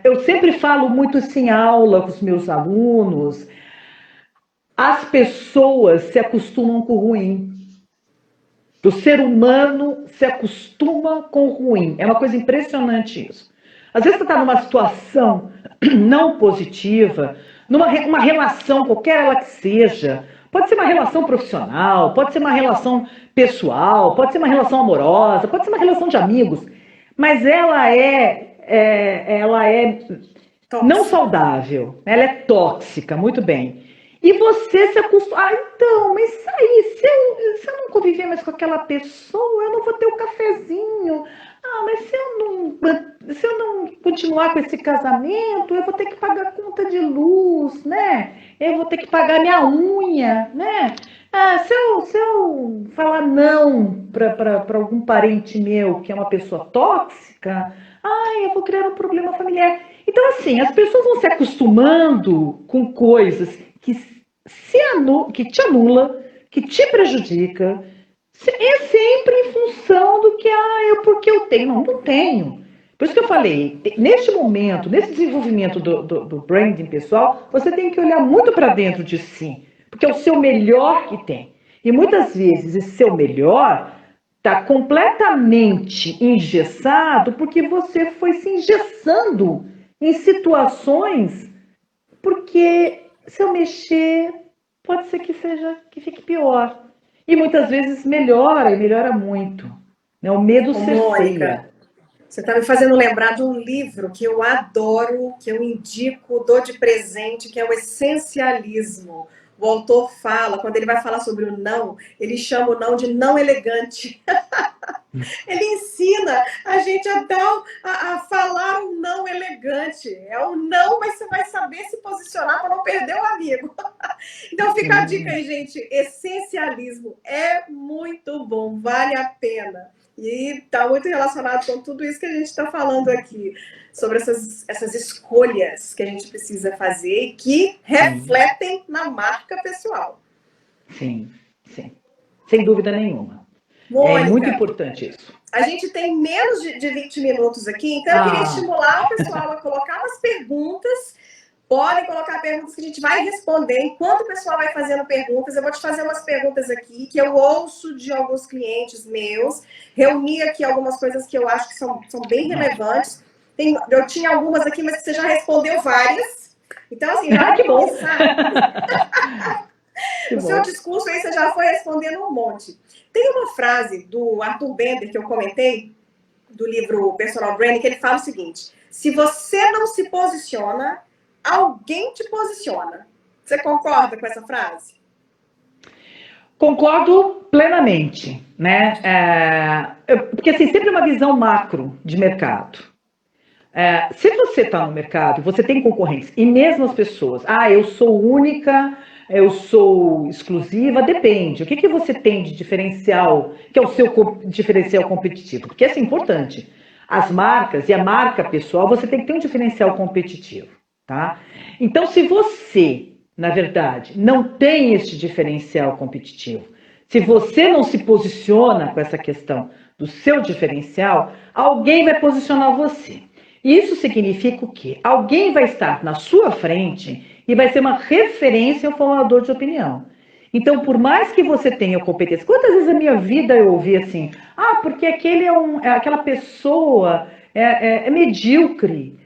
eu sempre falo muito isso em aula com os meus alunos, as pessoas se acostumam com o ruim. O ser humano se acostuma com o ruim. É uma coisa impressionante isso. Às vezes você está numa situação não positiva, uma relação, qualquer ela que seja, pode ser uma relação profissional, pode ser uma relação pessoal, pode ser uma relação amorosa, pode ser uma relação de amigos, mas ela é não saudável, ela é tóxica, muito bem. E você se acostuma. Então, mas aí, se eu não conviver mais com aquela pessoa, eu não vou ter o cafezinho. Mas se eu não continuar com esse casamento, eu vou ter que pagar a conta de luz, né? Eu vou ter que pagar minha unha, né? Se eu falar não para algum parente meu que é uma pessoa tóxica, eu vou criar um problema familiar. Então, assim, as pessoas vão se acostumando com coisas que te anula, que te prejudica, é sempre em função do que, porque eu tenho. Não tenho. Por isso que eu falei, neste momento, nesse desenvolvimento do branding pessoal, você tem que olhar muito para dentro de si, porque é o seu melhor que tem. E muitas vezes esse seu melhor está completamente engessado porque você foi se engessando em situações porque se eu mexer, pode ser que fique pior. E muitas vezes melhora, e melhora muito. Né? O medo cerceia. Você está me fazendo lembrar de um livro que eu adoro, que eu indico, dou de presente, que é o Essencialismo. O autor fala, quando ele vai falar sobre o não, ele chama o não de não elegante. Ele ensina a gente a falar um não elegante. É um não, mas você vai saber se posicionar para não perder o amigo. Então fica a dica aí, gente. Essencialismo é muito bom, vale a pena. E está muito relacionado com tudo isso que a gente está falando aqui, sobre essas escolhas que a gente precisa fazer e que refletem na marca pessoal. Sim, sim. Sem dúvida nenhuma. Mônica, é muito importante isso. A gente tem menos de 20 minutos aqui, então eu queria estimular o pessoal a colocar umas perguntas. Podem colocar perguntas que a gente vai responder. Enquanto o pessoal vai fazendo perguntas, eu vou te fazer umas perguntas aqui que eu ouço de alguns clientes meus. Reuni aqui algumas coisas que eu acho que são bem relevantes. Eu tinha algumas aqui, mas você já respondeu várias. Então, assim, já que bom. O seu discurso aí você já foi respondendo um monte. Tem uma frase do Arthur Bender que eu comentei, do livro Personal Branding, que ele fala o seguinte: se você não se posiciona, alguém te posiciona. Você concorda com essa frase? Concordo plenamente, né? Porque assim, sempre uma visão macro de mercado. Se você está no mercado, você tem concorrência, e mesmo as pessoas, eu sou única, eu sou exclusiva, depende. O que você tem de diferencial, que é o seu diferencial competitivo? Porque isso é importante. As marcas e a marca pessoal, você tem que ter um diferencial competitivo, tá? Então, se você, na verdade, não tem este diferencial competitivo, se você não se posiciona com essa questão do seu diferencial, alguém vai posicionar você. Isso significa o quê? Alguém vai estar na sua frente e vai ser uma referência ao formador de opinião. Então, por mais que você tenha competência, quantas vezes na minha vida eu ouvi assim, porque aquele aquela pessoa é medíocre.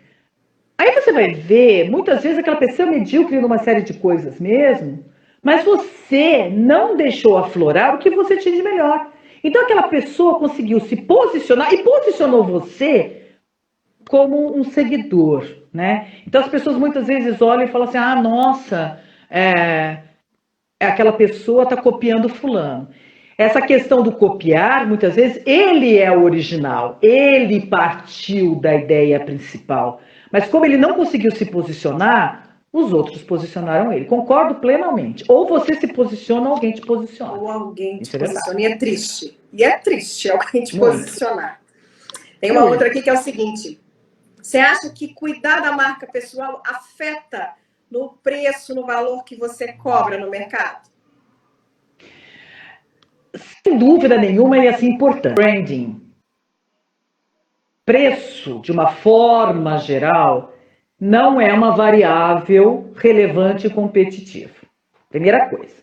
Aí você vai ver, muitas vezes aquela pessoa é medíocre numa série de coisas mesmo, mas você não deixou aflorar o que você tinha de melhor. Então aquela pessoa conseguiu se posicionar e posicionou você como um seguidor, né? Então as pessoas muitas vezes olham e falam assim, nossa, aquela pessoa está copiando fulano. Essa questão do copiar, muitas vezes, ele é o original, ele partiu da ideia principal. Mas como ele não conseguiu se posicionar, os outros posicionaram ele. Concordo plenamente. Ou você se posiciona, ou alguém te posiciona. Ou alguém te posiciona. E é triste. E é triste alguém te posicionar. Tem uma outra aqui que é o seguinte: você acha que cuidar da marca pessoal afeta no preço, no valor que você cobra no mercado? Sem dúvida nenhuma, e assim importante. Branding. Preço, de uma forma geral, não é uma variável relevante e competitiva. Primeira coisa,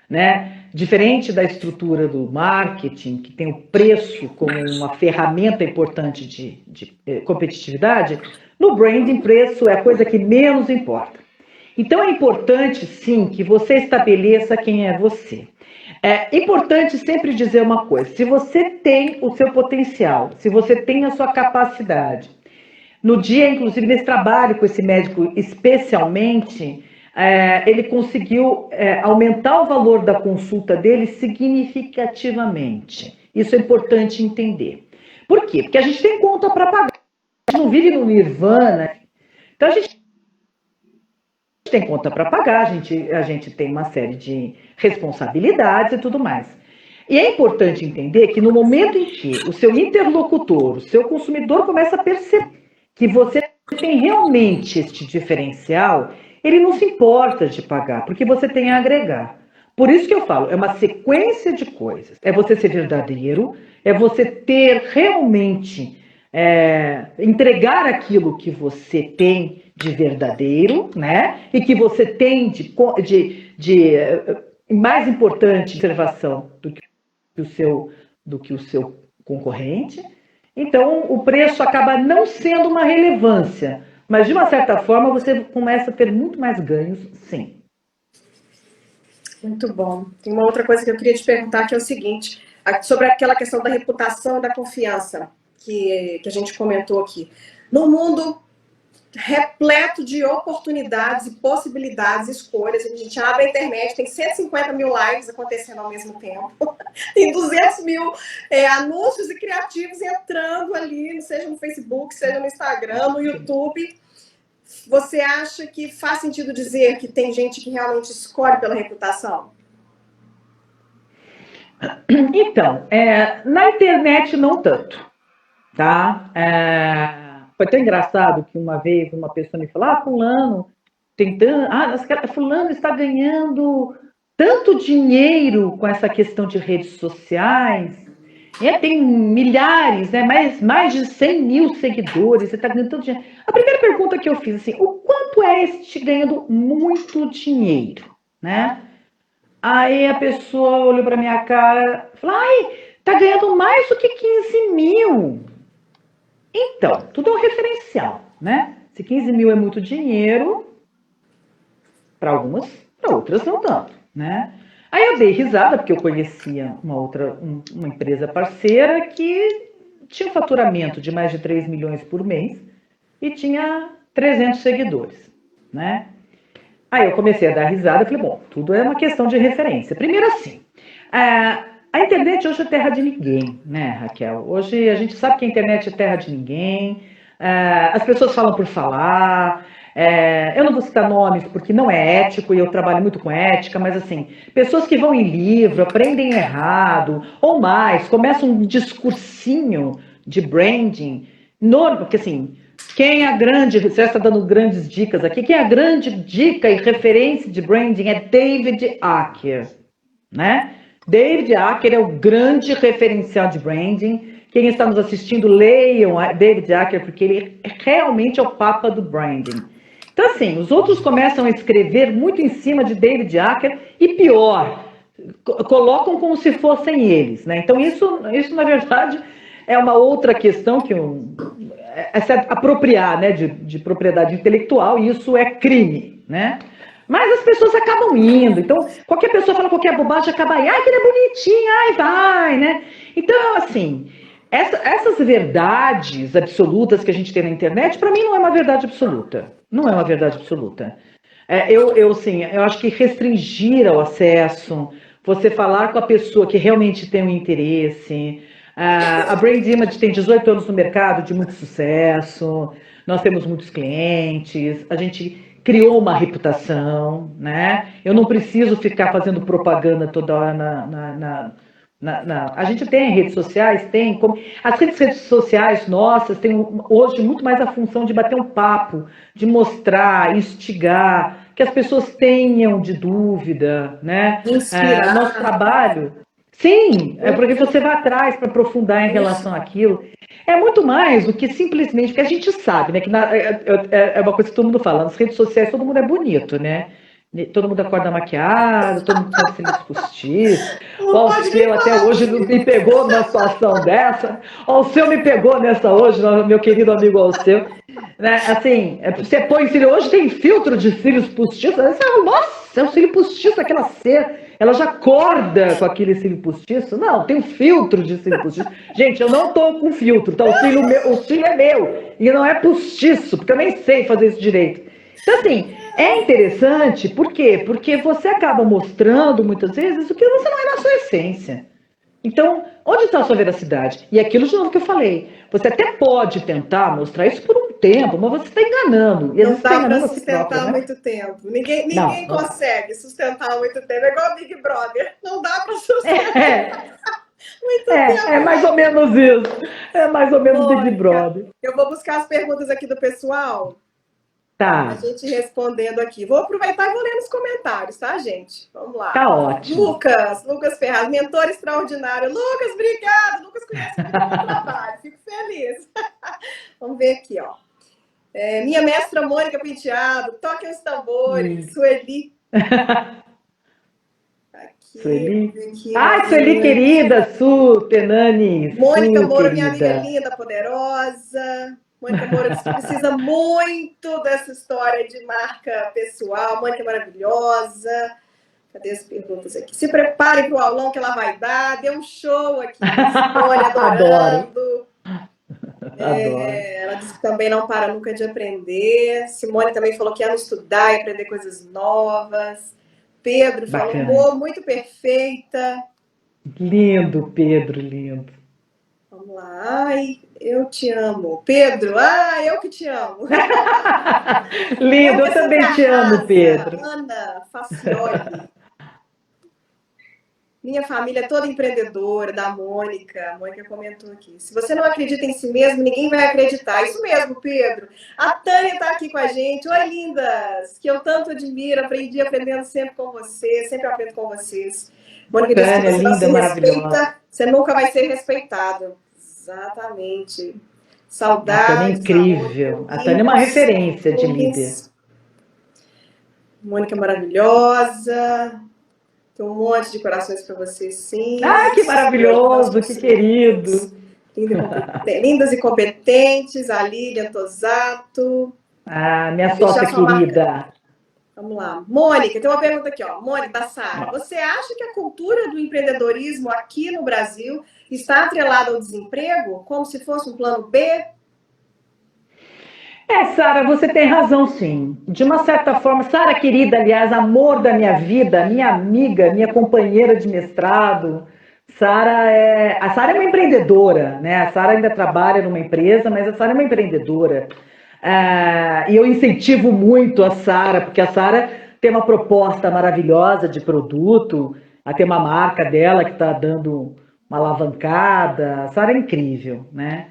né? Diferente da estrutura do marketing, que tem o preço como uma ferramenta importante de competitividade, no branding, preço é a coisa que menos importa. Então é importante, sim, que você estabeleça quem é você. É importante sempre dizer uma coisa: se você tem o seu potencial, se você tem a sua capacidade, no dia, inclusive, nesse trabalho com esse médico especialmente, ele conseguiu aumentar o valor da consulta dele significativamente. Isso é importante entender. Por quê? Porque a gente tem conta para pagar. A gente não vive no nirvana. Então, a gente tem conta para pagar, a gente tem uma série de responsabilidades e tudo mais. E é importante entender que no momento em que o seu interlocutor, o seu consumidor começa a perceber que você tem realmente este diferencial, ele não se importa de pagar, porque você tem a agregar. Por isso que eu falo, é uma sequência de coisas. É você ser verdadeiro, é você ter realmente, entregar aquilo que você tem de verdadeiro, né? E que você tem de mais importante observação do que o seu concorrente. Então, o preço acaba não sendo uma relevância, mas de uma certa forma você começa a ter muito mais ganhos, sim. Muito bom. Tem uma outra coisa que eu queria te perguntar, que é o seguinte, sobre aquela questão da reputação e da confiança que a gente comentou aqui. No mundo repleto de oportunidades e possibilidades, escolhas, a gente abre a internet, tem 150 mil lives acontecendo ao mesmo tempo, tem 200 mil anúncios e criativos entrando ali, seja no Facebook, seja no Instagram, no YouTube. Você acha que faz sentido dizer que tem gente que realmente escolhe pela reputação? Então, na internet não tanto, tá? Foi tão engraçado que uma vez uma pessoa me falou, fulano, fulano está ganhando tanto dinheiro com essa questão de redes sociais, tem milhares, né, mais de 100 mil seguidores, você está ganhando tanto dinheiro. A primeira pergunta que eu fiz, assim, o quanto é este ganhando muito dinheiro, né? Aí a pessoa olhou para minha cara e falou, ai, tá ganhando mais do que 15 mil. Então, tudo é um referencial, né? Se 15 mil é muito dinheiro, para algumas, para outras não tanto, né? Aí eu dei risada, porque eu conhecia uma empresa parceira que tinha um faturamento de mais de 3 milhões por mês e tinha 300 seguidores, né? Aí eu comecei a dar risada e falei, bom, tudo é uma questão de referência. Primeiro assim, a internet hoje é terra de ninguém, né, Raquel? Hoje a gente sabe que a internet é terra de ninguém, as pessoas falam por falar, eu não vou citar nomes porque não é ético e eu trabalho muito com ética, mas assim, pessoas que vão em livro, aprendem errado, ou mais, começam um discursinho de branding, porque assim, quem é a grande, você está dando grandes dicas aqui, quem é a grande dica e referência de branding é David Acker, né? David Acker é o grande referencial de branding. Quem está nos assistindo, leiam David Acker, porque ele realmente é o papa do branding. Então, assim, os outros começam a escrever muito em cima de David Acker e pior, colocam como se fossem eles, né? Então, isso na verdade, é uma outra questão que é se apropriar, né, de propriedade intelectual, e isso é crime, né? Mas as pessoas acabam indo. Então, qualquer pessoa fala qualquer bobagem, acaba aí, ai, que ele é bonitinho, ai, vai, né? Então, assim, essas verdades absolutas que a gente tem na internet, para mim, não é uma verdade absoluta. Não é uma verdade absoluta. Eu acho que restringir ao acesso, você falar com a pessoa que realmente tem um interesse. A Brand Image tem 18 anos no mercado, de muito sucesso, nós temos muitos clientes, a gente criou uma reputação, né? Eu não preciso ficar fazendo propaganda toda hora a gente tem redes sociais, as redes sociais nossas têm hoje muito mais a função de bater um papo, de mostrar, instigar, que as pessoas tenham de dúvida, né? Inspirar. Nosso trabalho, sim, é porque você vai atrás para aprofundar em relação àquilo. É muito mais do que simplesmente, porque a gente sabe, né? Que é uma coisa que todo mundo fala, nas redes sociais todo mundo é bonito, né? Todo mundo acorda maquiado, todo mundo faz cílios postiços. O Alceu até hoje não me pegou numa situação dessa. O Alceu me pegou nessa hoje, meu querido amigo Alceu. Né? Assim, você põe cílio, hoje tem filtro de cílios postiços. Nossa, é um cílio postiço, aquela cera. Ela já acorda com aquele cílio postiço? Não, tem um filtro de cílio postiço. Gente, eu não tô com filtro, tá? O cílio é meu e não é postiço, porque eu nem sei fazer isso direito. Então, assim, é interessante, por quê? Porque você acaba mostrando, muitas vezes, o que você não é na sua essência. Então, onde está a sua veracidade? E aquilo de novo que eu falei, você até pode tentar mostrar isso por um tempo, mas você está enganando. E não dá para sustentar muito tempo. Ninguém consegue sustentar muito tempo. É igual Big Brother. Não dá para sustentar muito tempo. É mais ou menos isso. É mais ou menos Big Brother. Eu vou buscar as perguntas aqui do pessoal. Tá. A gente respondendo aqui. Vou aproveitar e vou ler nos comentários, tá, gente? Vamos lá. Tá ótimo. Lucas Ferraz, mentor extraordinário. Lucas, obrigado. Lucas conhece muito o meu trabalho. Fico feliz. Vamos ver aqui, ó. Minha mestra Mônica Penteado, toquem os tambores. Sueli. Sueli. Ai, Sueli querida, Penani. Mônica Moura, minha amiga linda, poderosa. Mônica Moura disse que precisa muito dessa história de marca pessoal. Mônica maravilhosa. Cadê as perguntas aqui? Se preparem para o aulão que ela vai dar. Dê um show aqui. Simone, adorando. Ela disse que também não para nunca de aprender. Simone também falou que ama estudar e aprender coisas novas. Pedro falou, muito perfeita. Lindo, Pedro, lindo. Vamos lá. Ai, eu te amo. Pedro, eu que te amo. Lindo, eu também te amo, Pedro. Ana Facioli. Minha família é toda empreendedora, da Mônica. A Mônica comentou aqui. Se você não acredita em si mesmo, ninguém vai acreditar. Isso mesmo, Pedro. A Tânia está aqui com a gente. Oi, lindas! Que eu tanto admiro. Aprendi aprendendo sempre com vocês. Sempre aprendo com vocês. Mônica disse que Tânia, você não linda, se maravilhosa. respeita, você nunca vai ser respeitado. Exatamente. A Tânia é Saudades, incrível. A Tânia é uma referência de líder. Mônica maravilhosa. Tem um monte de corações para você, sim. Ah, que maravilhoso, que querido. Lindas e competentes, a Lilian Tosato. Ah, minha sócia querida. Vamos lá. Mônica, tem uma pergunta aqui, ó. Mônica, da Sara. Você acha que a cultura do empreendedorismo aqui no Brasil está atrelada ao desemprego, como se fosse um plano B? Sara, você tem razão, sim. De uma certa forma, Sara, querida, aliás, amor da minha vida, minha amiga, minha companheira de mestrado. A Sara é uma empreendedora, né? A Sara ainda trabalha numa empresa, mas a Sara é uma empreendedora. E eu incentivo muito a Sara, porque a Sara tem uma proposta maravilhosa de produto, tem uma marca dela que está dando uma alavancada. A Sara é incrível, né?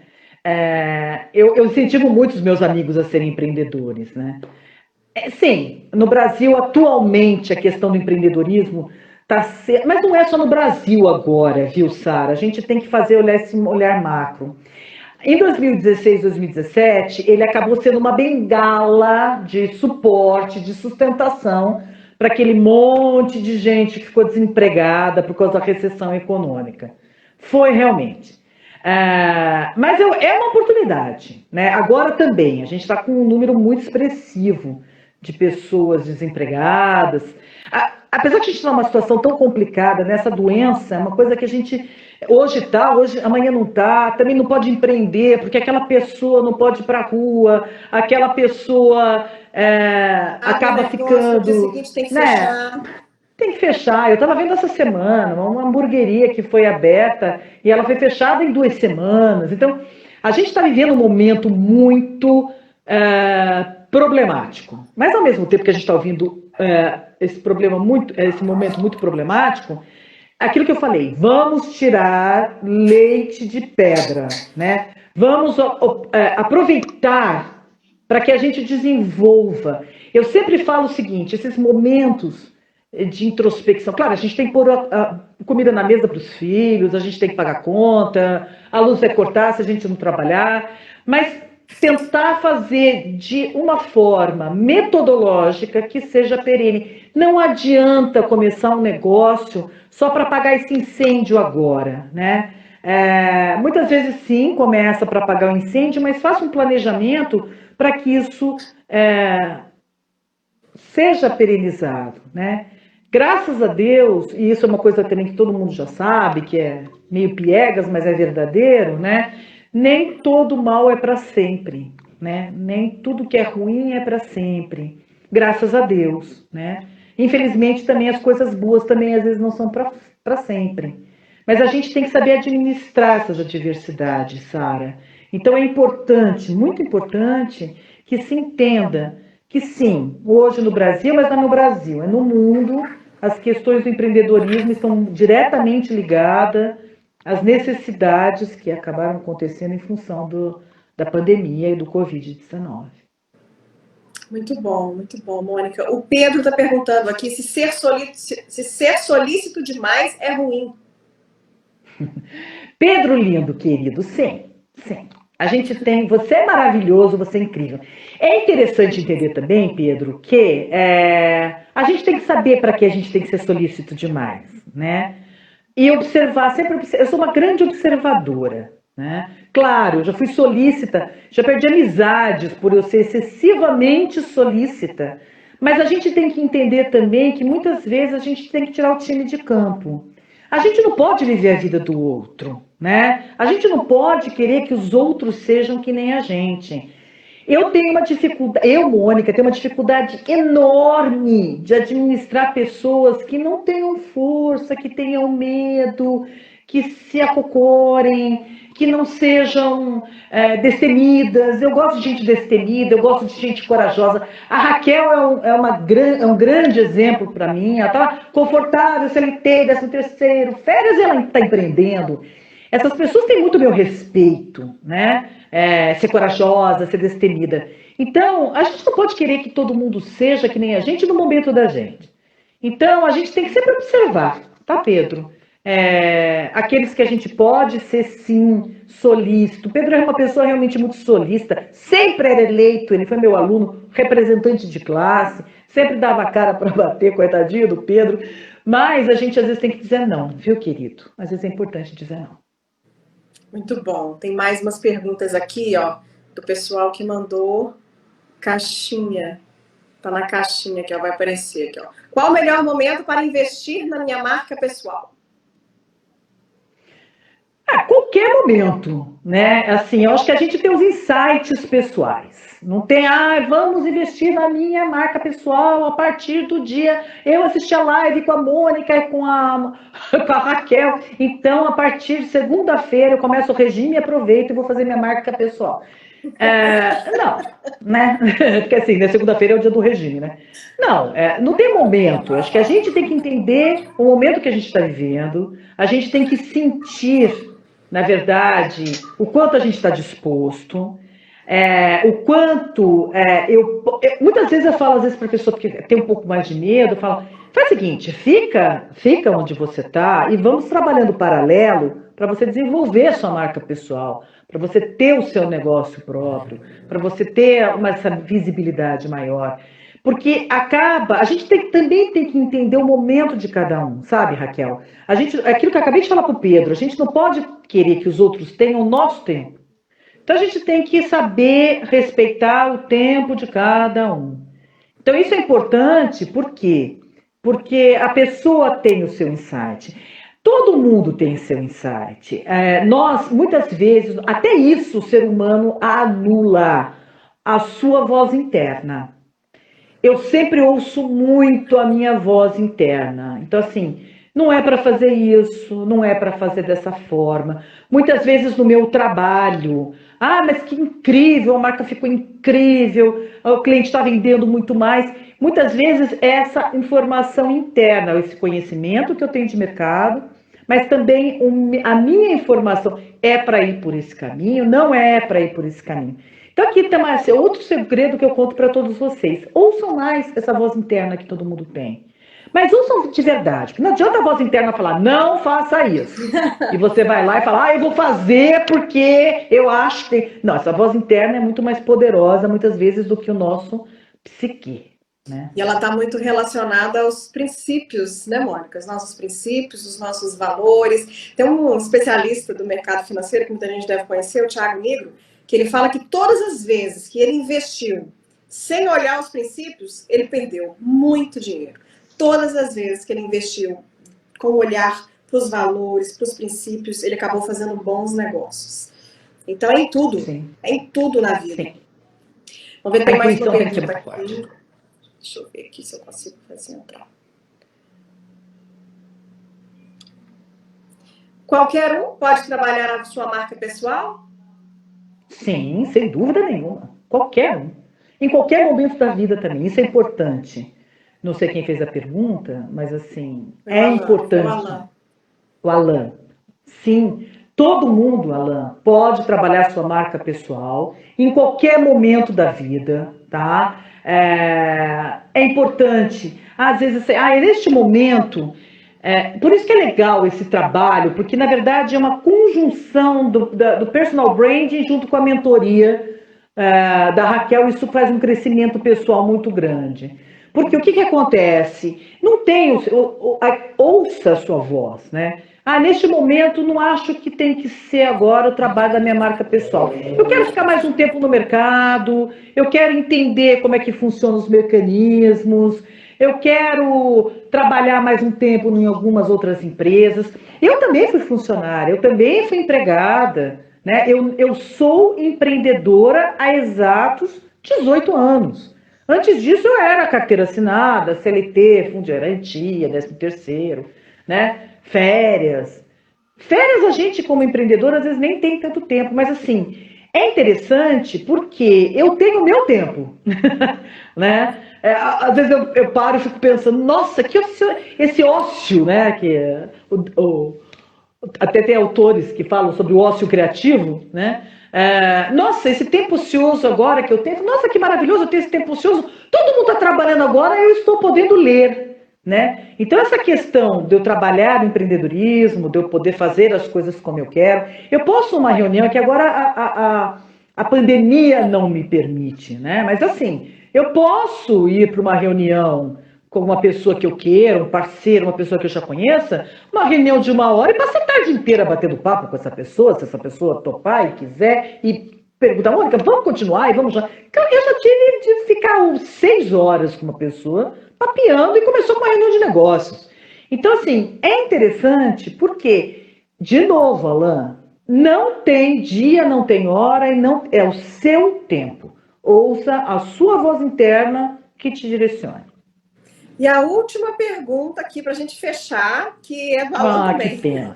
Eu incentivo muito os meus amigos a serem empreendedores, né? Sim, no Brasil, atualmente, a questão do empreendedorismo está sendo... Mas não é só no Brasil agora, viu, Sara? A gente tem que fazer esse olhar macro. Em 2016, 2017, ele acabou sendo uma bengala de suporte, de sustentação para aquele monte de gente que ficou desempregada por causa da recessão econômica. Foi realmente. Mas é uma oportunidade, né? Agora também, a gente está com um número muito expressivo de pessoas desempregadas. Apesar de a gente estar numa situação tão complicada, nessa doença, é uma coisa que a gente hoje está, amanhã não está, também não pode empreender, porque aquela pessoa não pode ir para a rua, aquela pessoa acaba ficando... No dia seguinte tem que fechar. Tem que fechar. Eu estava vendo essa semana uma hamburgueria que foi aberta e ela foi fechada em 2 semanas. Então, a gente está vivendo um momento muito problemático. Mas, ao mesmo tempo que a gente está ouvindo esse momento muito problemático, aquilo que eu falei, vamos tirar leite de pedra, né? Vamos aproveitar para que a gente desenvolva. Eu sempre falo o seguinte, esses momentos de introspecção. Claro, a gente tem que pôr a comida na mesa para os filhos, a gente tem que pagar conta, a luz vai cortar se a gente não trabalhar, mas tentar fazer de uma forma metodológica que seja perene. Não adianta começar um negócio só para apagar esse incêndio agora, né? Muitas vezes sim, começa para apagar o incêndio, mas faça um planejamento para que isso seja perenizado, né? Graças a Deus, e isso é uma coisa também que todo mundo já sabe, que é meio piegas, mas é verdadeiro, né? Nem todo mal é para sempre, né? Nem tudo que é ruim é para sempre. Graças a Deus, né? Infelizmente também as coisas boas também às vezes não são para sempre. Mas a gente tem que saber administrar essas adversidades, Sara. Então é importante, muito importante, que se entenda que sim, hoje no Brasil, mas não é no Brasil, é no mundo, as questões do empreendedorismo estão diretamente ligadas às necessidades que acabaram acontecendo em função da pandemia e do Covid-19. Muito bom, Mônica. O Pedro está perguntando aqui se ser solícito demais é ruim. Pedro lindo, querido, sim, sim. A gente tem, você é maravilhoso, você é incrível. É interessante entender também, Pedro, que a gente tem que saber para que a gente tem que ser solícito demais, né? E observar, eu sou uma grande observadora, né? Claro, eu já fui solícita, já perdi amizades por eu ser excessivamente solícita, mas a gente tem que entender também que muitas vezes a gente tem que tirar o time de campo. A gente não pode viver a vida do outro, né? A gente não pode querer que os outros sejam que nem a gente. Eu tenho uma dificuldade, Mônica, tenho uma dificuldade enorme de administrar pessoas que não tenham força, que tenham medo, que se acocorem, que não sejam destemidas. Eu gosto de gente destemida, eu gosto de gente corajosa. A Raquel é um grande exemplo para mim. Ela está confortável, CLT, 13º, férias, ela está empreendendo. Essas pessoas têm muito meu respeito, né? Ser corajosa, ser destemida. Então, a gente não pode querer que todo mundo seja que nem a gente no momento da gente. Então, a gente tem que sempre observar, tá, Pedro? Aqueles que a gente pode ser, sim, solícito. Pedro é uma pessoa realmente muito solícita, sempre era eleito, ele foi meu aluno, representante de classe, sempre dava a cara para bater, coitadinho do Pedro, mas a gente às vezes tem que dizer não, viu, querido? Às vezes é importante dizer não. Muito bom. Tem mais umas perguntas aqui, ó, do pessoal que mandou caixinha. Tá na caixinha aqui, ó, vai aparecer aqui, ó. Qual o melhor momento para investir na minha marca pessoal? A qualquer momento, né? Assim, eu acho que a gente tem os insights pessoais. Não tem, vamos investir na minha marca pessoal a partir do dia. Eu assisti a live com a Mônica e com com a Raquel. Então, a partir de segunda-feira, eu começo o regime, aproveito e vou fazer minha marca pessoal. Não, né? Porque assim, na segunda-feira é o dia do regime, né? Não, não tem momento. Acho que a gente tem que entender o momento que a gente está vivendo, a gente tem que sentir, na verdade, o quanto a gente está disposto, o quanto muitas vezes eu falo às vezes para a pessoa que tem um pouco mais de medo, eu falo, faz o seguinte, fica onde você está e vamos trabalhando paralelo para você desenvolver a sua marca pessoal, para você ter o seu negócio próprio, para você ter essa visibilidade maior. Porque a gente também tem que entender o momento de cada um, sabe, Raquel? Aquilo que eu acabei de falar para o Pedro, a gente não pode querer que os outros tenham o nosso tempo. Então a gente tem que saber respeitar o tempo de cada um. Então isso é importante, por quê? Porque a pessoa tem o seu insight. Todo mundo tem seu insight. Nós, muitas vezes, até isso o ser humano anula a sua voz interna. Eu sempre ouço muito a minha voz interna. Então, assim, não é para fazer isso, não é para fazer dessa forma. Muitas vezes no meu trabalho, mas que incrível, a marca ficou incrível, o cliente está vendendo muito mais. Muitas vezes essa informação interna, esse conhecimento que eu tenho de mercado, mas também a minha informação é para ir por esse caminho, não é para ir por esse caminho. Então aqui tem outro segredo que eu conto para todos vocês. Ouçam mais essa voz interna que todo mundo tem. Mas ouçam de verdade, porque não adianta a voz interna falar, não faça isso. E você vai lá e fala, eu vou fazer porque eu acho que... Não, essa voz interna é muito mais poderosa, muitas vezes, do que o nosso psique. Né? E ela está muito relacionada aos princípios, né, Mônica? Os nossos princípios, os nossos valores. Tem um especialista do mercado financeiro que muita gente deve conhecer, o Thiago Nigro, que ele fala que todas as vezes que ele investiu sem olhar os princípios, ele perdeu muito dinheiro. Todas as vezes que ele investiu com o olhar para os valores, para os princípios, ele acabou fazendo bons negócios. Então é em tudo, Sim. É em tudo na vida. Sim. Vamos ver, tem mais uma pergunta aqui. Deixa eu ver aqui se eu consigo fazer entrar. Qualquer um pode trabalhar a sua marca pessoal? Sim, sem dúvida nenhuma. Qualquer um. Em qualquer momento da vida também. Isso é importante. Não sei quem fez a pergunta, mas assim, importante. O Alan. Sim, todo mundo, Alan, pode trabalhar sua marca pessoal em qualquer momento da vida, tá? É importante. Às vezes, neste momento... por isso que é legal esse trabalho, porque na verdade é uma conjunção do personal branding junto com a mentoria da Raquel. Isso faz um crescimento pessoal muito grande. Porque o que acontece? Não tem ouça a sua voz, né? Neste momento não acho que tem que ser agora o trabalho da minha marca pessoal. Eu quero ficar mais um tempo no mercado, eu quero entender como é que funcionam os mecanismos, eu quero trabalhar mais um tempo em algumas outras empresas. Eu também fui funcionária, eu também fui empregada, né? Eu sou empreendedora há exatos 18 anos. Antes disso eu era carteira assinada, CLT, fundo de garantia, 13º, né? Férias. Férias a gente, como empreendedor, às vezes nem tem tanto tempo, mas assim, é interessante porque eu tenho o meu tempo, né? Às vezes eu paro e fico pensando, nossa, que esse ócio, né? Até tem autores que falam sobre o ócio criativo, né? Nossa, esse tempo ocioso agora que eu tenho, nossa, que maravilhoso eu tenho esse tempo ocioso, todo mundo está trabalhando agora e eu estou podendo ler, né? Então essa questão de eu trabalhar no empreendedorismo, de eu poder fazer as coisas como eu quero, eu posso uma reunião que agora a pandemia não me permite, né? Mas assim, eu posso ir para uma reunião com uma pessoa que eu quero, um parceiro, uma pessoa que eu já conheça, uma reunião de 1 hora e passar a tarde inteira batendo papo com essa pessoa, se essa pessoa topar e quiser, e perguntar, Mônica, vamos continuar e vamos já. Eu já tive de ficar 6 horas com uma pessoa, papeando, e começou com uma reunião de negócios. Então, assim, é interessante porque, de novo, Alain, não tem dia, não tem hora, e não é o seu tempo. Ouça a sua voz interna que te direcione. E a última pergunta aqui para a gente fechar, que é Valão também. Que pena.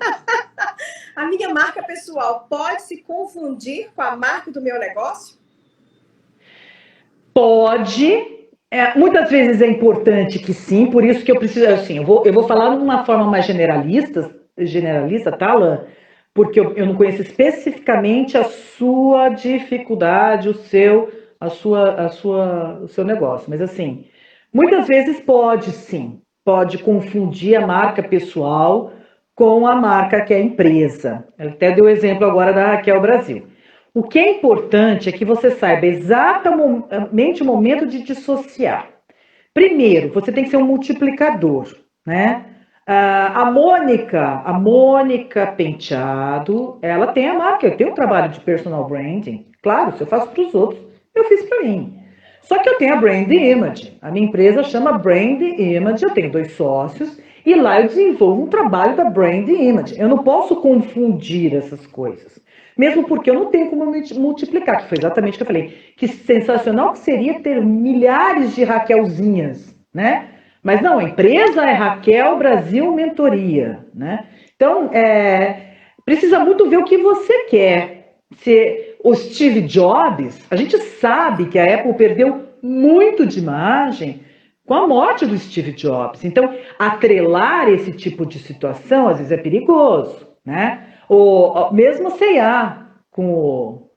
A minha marca pessoal pode se confundir com a marca do meu negócio? Pode. Muitas vezes é importante que sim, por isso que eu preciso, assim, eu vou falar de uma forma mais generalista, tá, Alain? Porque eu não conheço especificamente a sua dificuldade, o seu negócio. Mas assim, muitas vezes pode sim, pode confundir a marca pessoal com a marca que é a empresa. Eu até dei o exemplo agora da Raquel Brasil. O que é importante é que você saiba exatamente o momento de dissociar. Primeiro, você tem que ser um multiplicador, né? A Mônica Penteado, ela tem a marca, eu tenho um trabalho de personal branding. Claro, se eu faço para os outros, eu fiz para mim. Só que eu tenho a Brand Image. A minha empresa chama Brand Image, eu tenho 2 sócios, e lá eu desenvolvo um trabalho da Brand Image. Eu não posso confundir essas coisas. Mesmo porque eu não tenho como multiplicar, que foi exatamente o que eu falei. Que sensacional que seria ter milhares de Raquelzinhas, né? Mas não, a empresa é Raquel Brasil Mentoria, né? Então, precisa muito ver o que você quer. Se o Steve Jobs, a gente sabe que a Apple perdeu muito de imagem com a morte do Steve Jobs. Então, atrelar esse tipo de situação, às vezes, é perigoso, né? Ou mesmo a C&A, com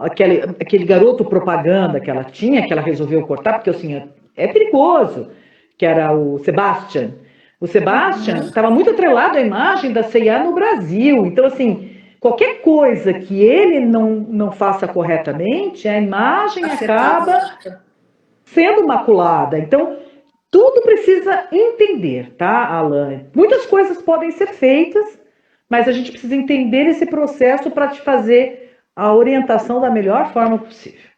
aquele garoto propaganda que ela tinha, que ela resolveu cortar, porque assim, é perigoso, que era o Sebastian. O Sebastian estava muito atrelado à imagem da C&A no Brasil. Então, assim, qualquer coisa que ele não faça corretamente, a imagem acaba sendo maculada. Então, tudo precisa entender, tá, Alain? Muitas coisas podem ser feitas, mas a gente precisa entender esse processo para te fazer a orientação da melhor forma possível.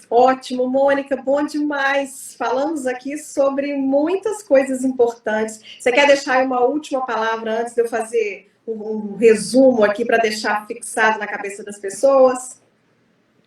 Ótimo, Mônica, bom demais. Falamos aqui sobre muitas coisas importantes. Você quer deixar uma última palavra antes de eu fazer um resumo aqui para deixar fixado na cabeça das pessoas?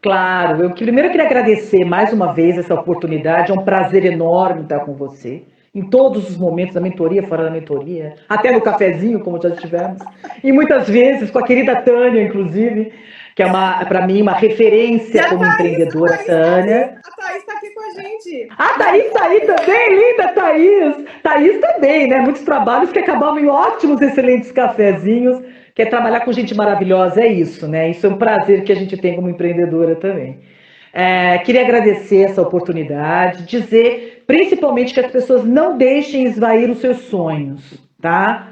Claro, eu primeiro queria agradecer mais uma vez essa oportunidade, é um prazer enorme estar com você. Em todos os momentos da mentoria, fora da mentoria, até no cafezinho, como já estivemos, e muitas vezes com a querida Tânia, inclusive, que é para mim uma referência como empreendedora, Tânia. A Thaís está aqui com a gente. A Thaís está aí também, linda Thaís. Thaís também, né? Muitos trabalhos que acabavam em ótimos, excelentes cafezinhos, que é trabalhar com gente maravilhosa, é isso, né? Isso é um prazer que a gente tem como empreendedora também. Queria agradecer essa oportunidade, dizer principalmente que as pessoas não deixem esvair os seus sonhos, tá?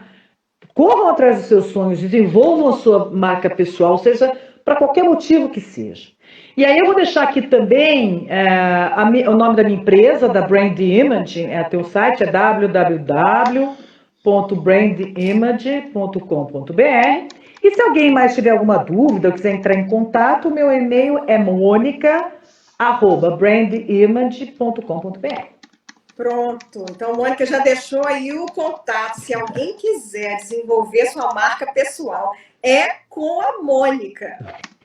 Corram atrás dos seus sonhos, desenvolvam a sua marca pessoal, seja para qualquer motivo que seja. E aí eu vou deixar aqui também o nome da minha empresa, da Brand Image, teu site é www.brandimage.com.br. E se alguém mais tiver alguma dúvida ou quiser entrar em contato, o meu e-mail é monica@brandimage.com.br. Pronto. Então, Mônica já deixou aí o contato. Se alguém quiser desenvolver sua marca pessoal, é com a Mônica.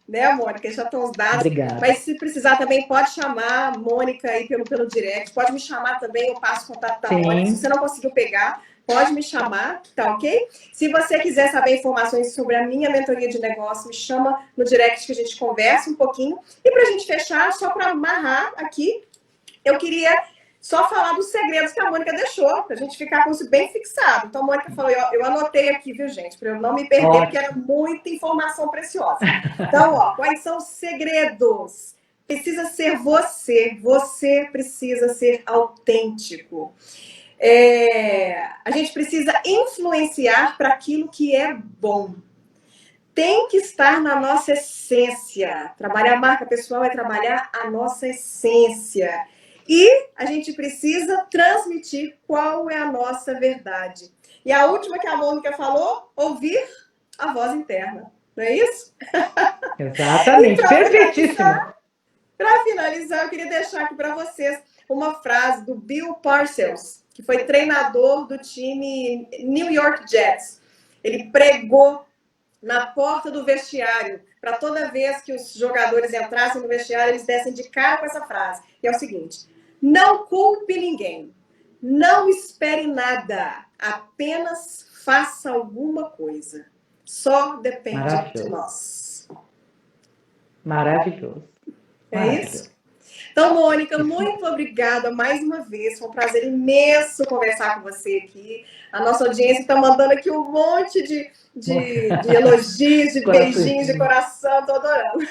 Né, Mônica? Já estão os dados. Obrigada. Mas se precisar também, pode chamar a Mônica aí pelo direct. Pode me chamar também, eu passo o contato da Mônica. Se você não conseguiu pegar, pode me chamar, tá ok? Se você quiser saber informações sobre a minha mentoria de negócio, me chama no direct que a gente conversa um pouquinho. E para a gente fechar, só para amarrar aqui, eu queria só falar dos segredos que a Mônica deixou, para a gente ficar com isso bem fixado. Então, a Mônica falou, eu anotei aqui, viu, gente, para eu não me perder, porque era muita informação preciosa. Então, quais são os segredos? Precisa ser você, você precisa ser autêntico. A gente precisa influenciar para aquilo que é bom. Tem que estar na nossa essência. Trabalhar a marca pessoal é trabalhar a nossa essência. E a gente precisa transmitir qual é a nossa verdade. E a última que a Mônica falou, ouvir a voz interna. Não é isso? Exatamente, perfeitíssimo. Para finalizar, eu queria deixar aqui para vocês uma frase do Bill Parcells, que foi treinador do time New York Jets. Ele pregou na porta do vestiário, para toda vez que os jogadores entrassem no vestiário, eles dessem de cara com essa frase. E é o seguinte: não culpe ninguém, não espere nada, apenas faça alguma coisa. Só depende de nós. Maravilhoso. É isso? Então, Mônica, muito obrigada mais uma vez. Foi um prazer imenso conversar com você aqui. A nossa audiência está mandando aqui um monte de elogios, de beijinhos de coração. Estou adorando.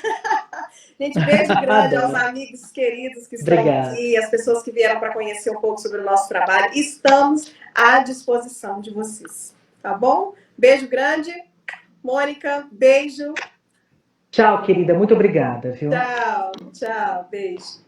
Gente, beijo grande aos amigos queridos que estão aqui, as pessoas que vieram para conhecer um pouco sobre o nosso trabalho. Estamos à disposição de vocês. Tá bom? Beijo grande. Mônica, beijo. Tchau, querida. Muito obrigada, viu? Tchau, tchau. Beijo.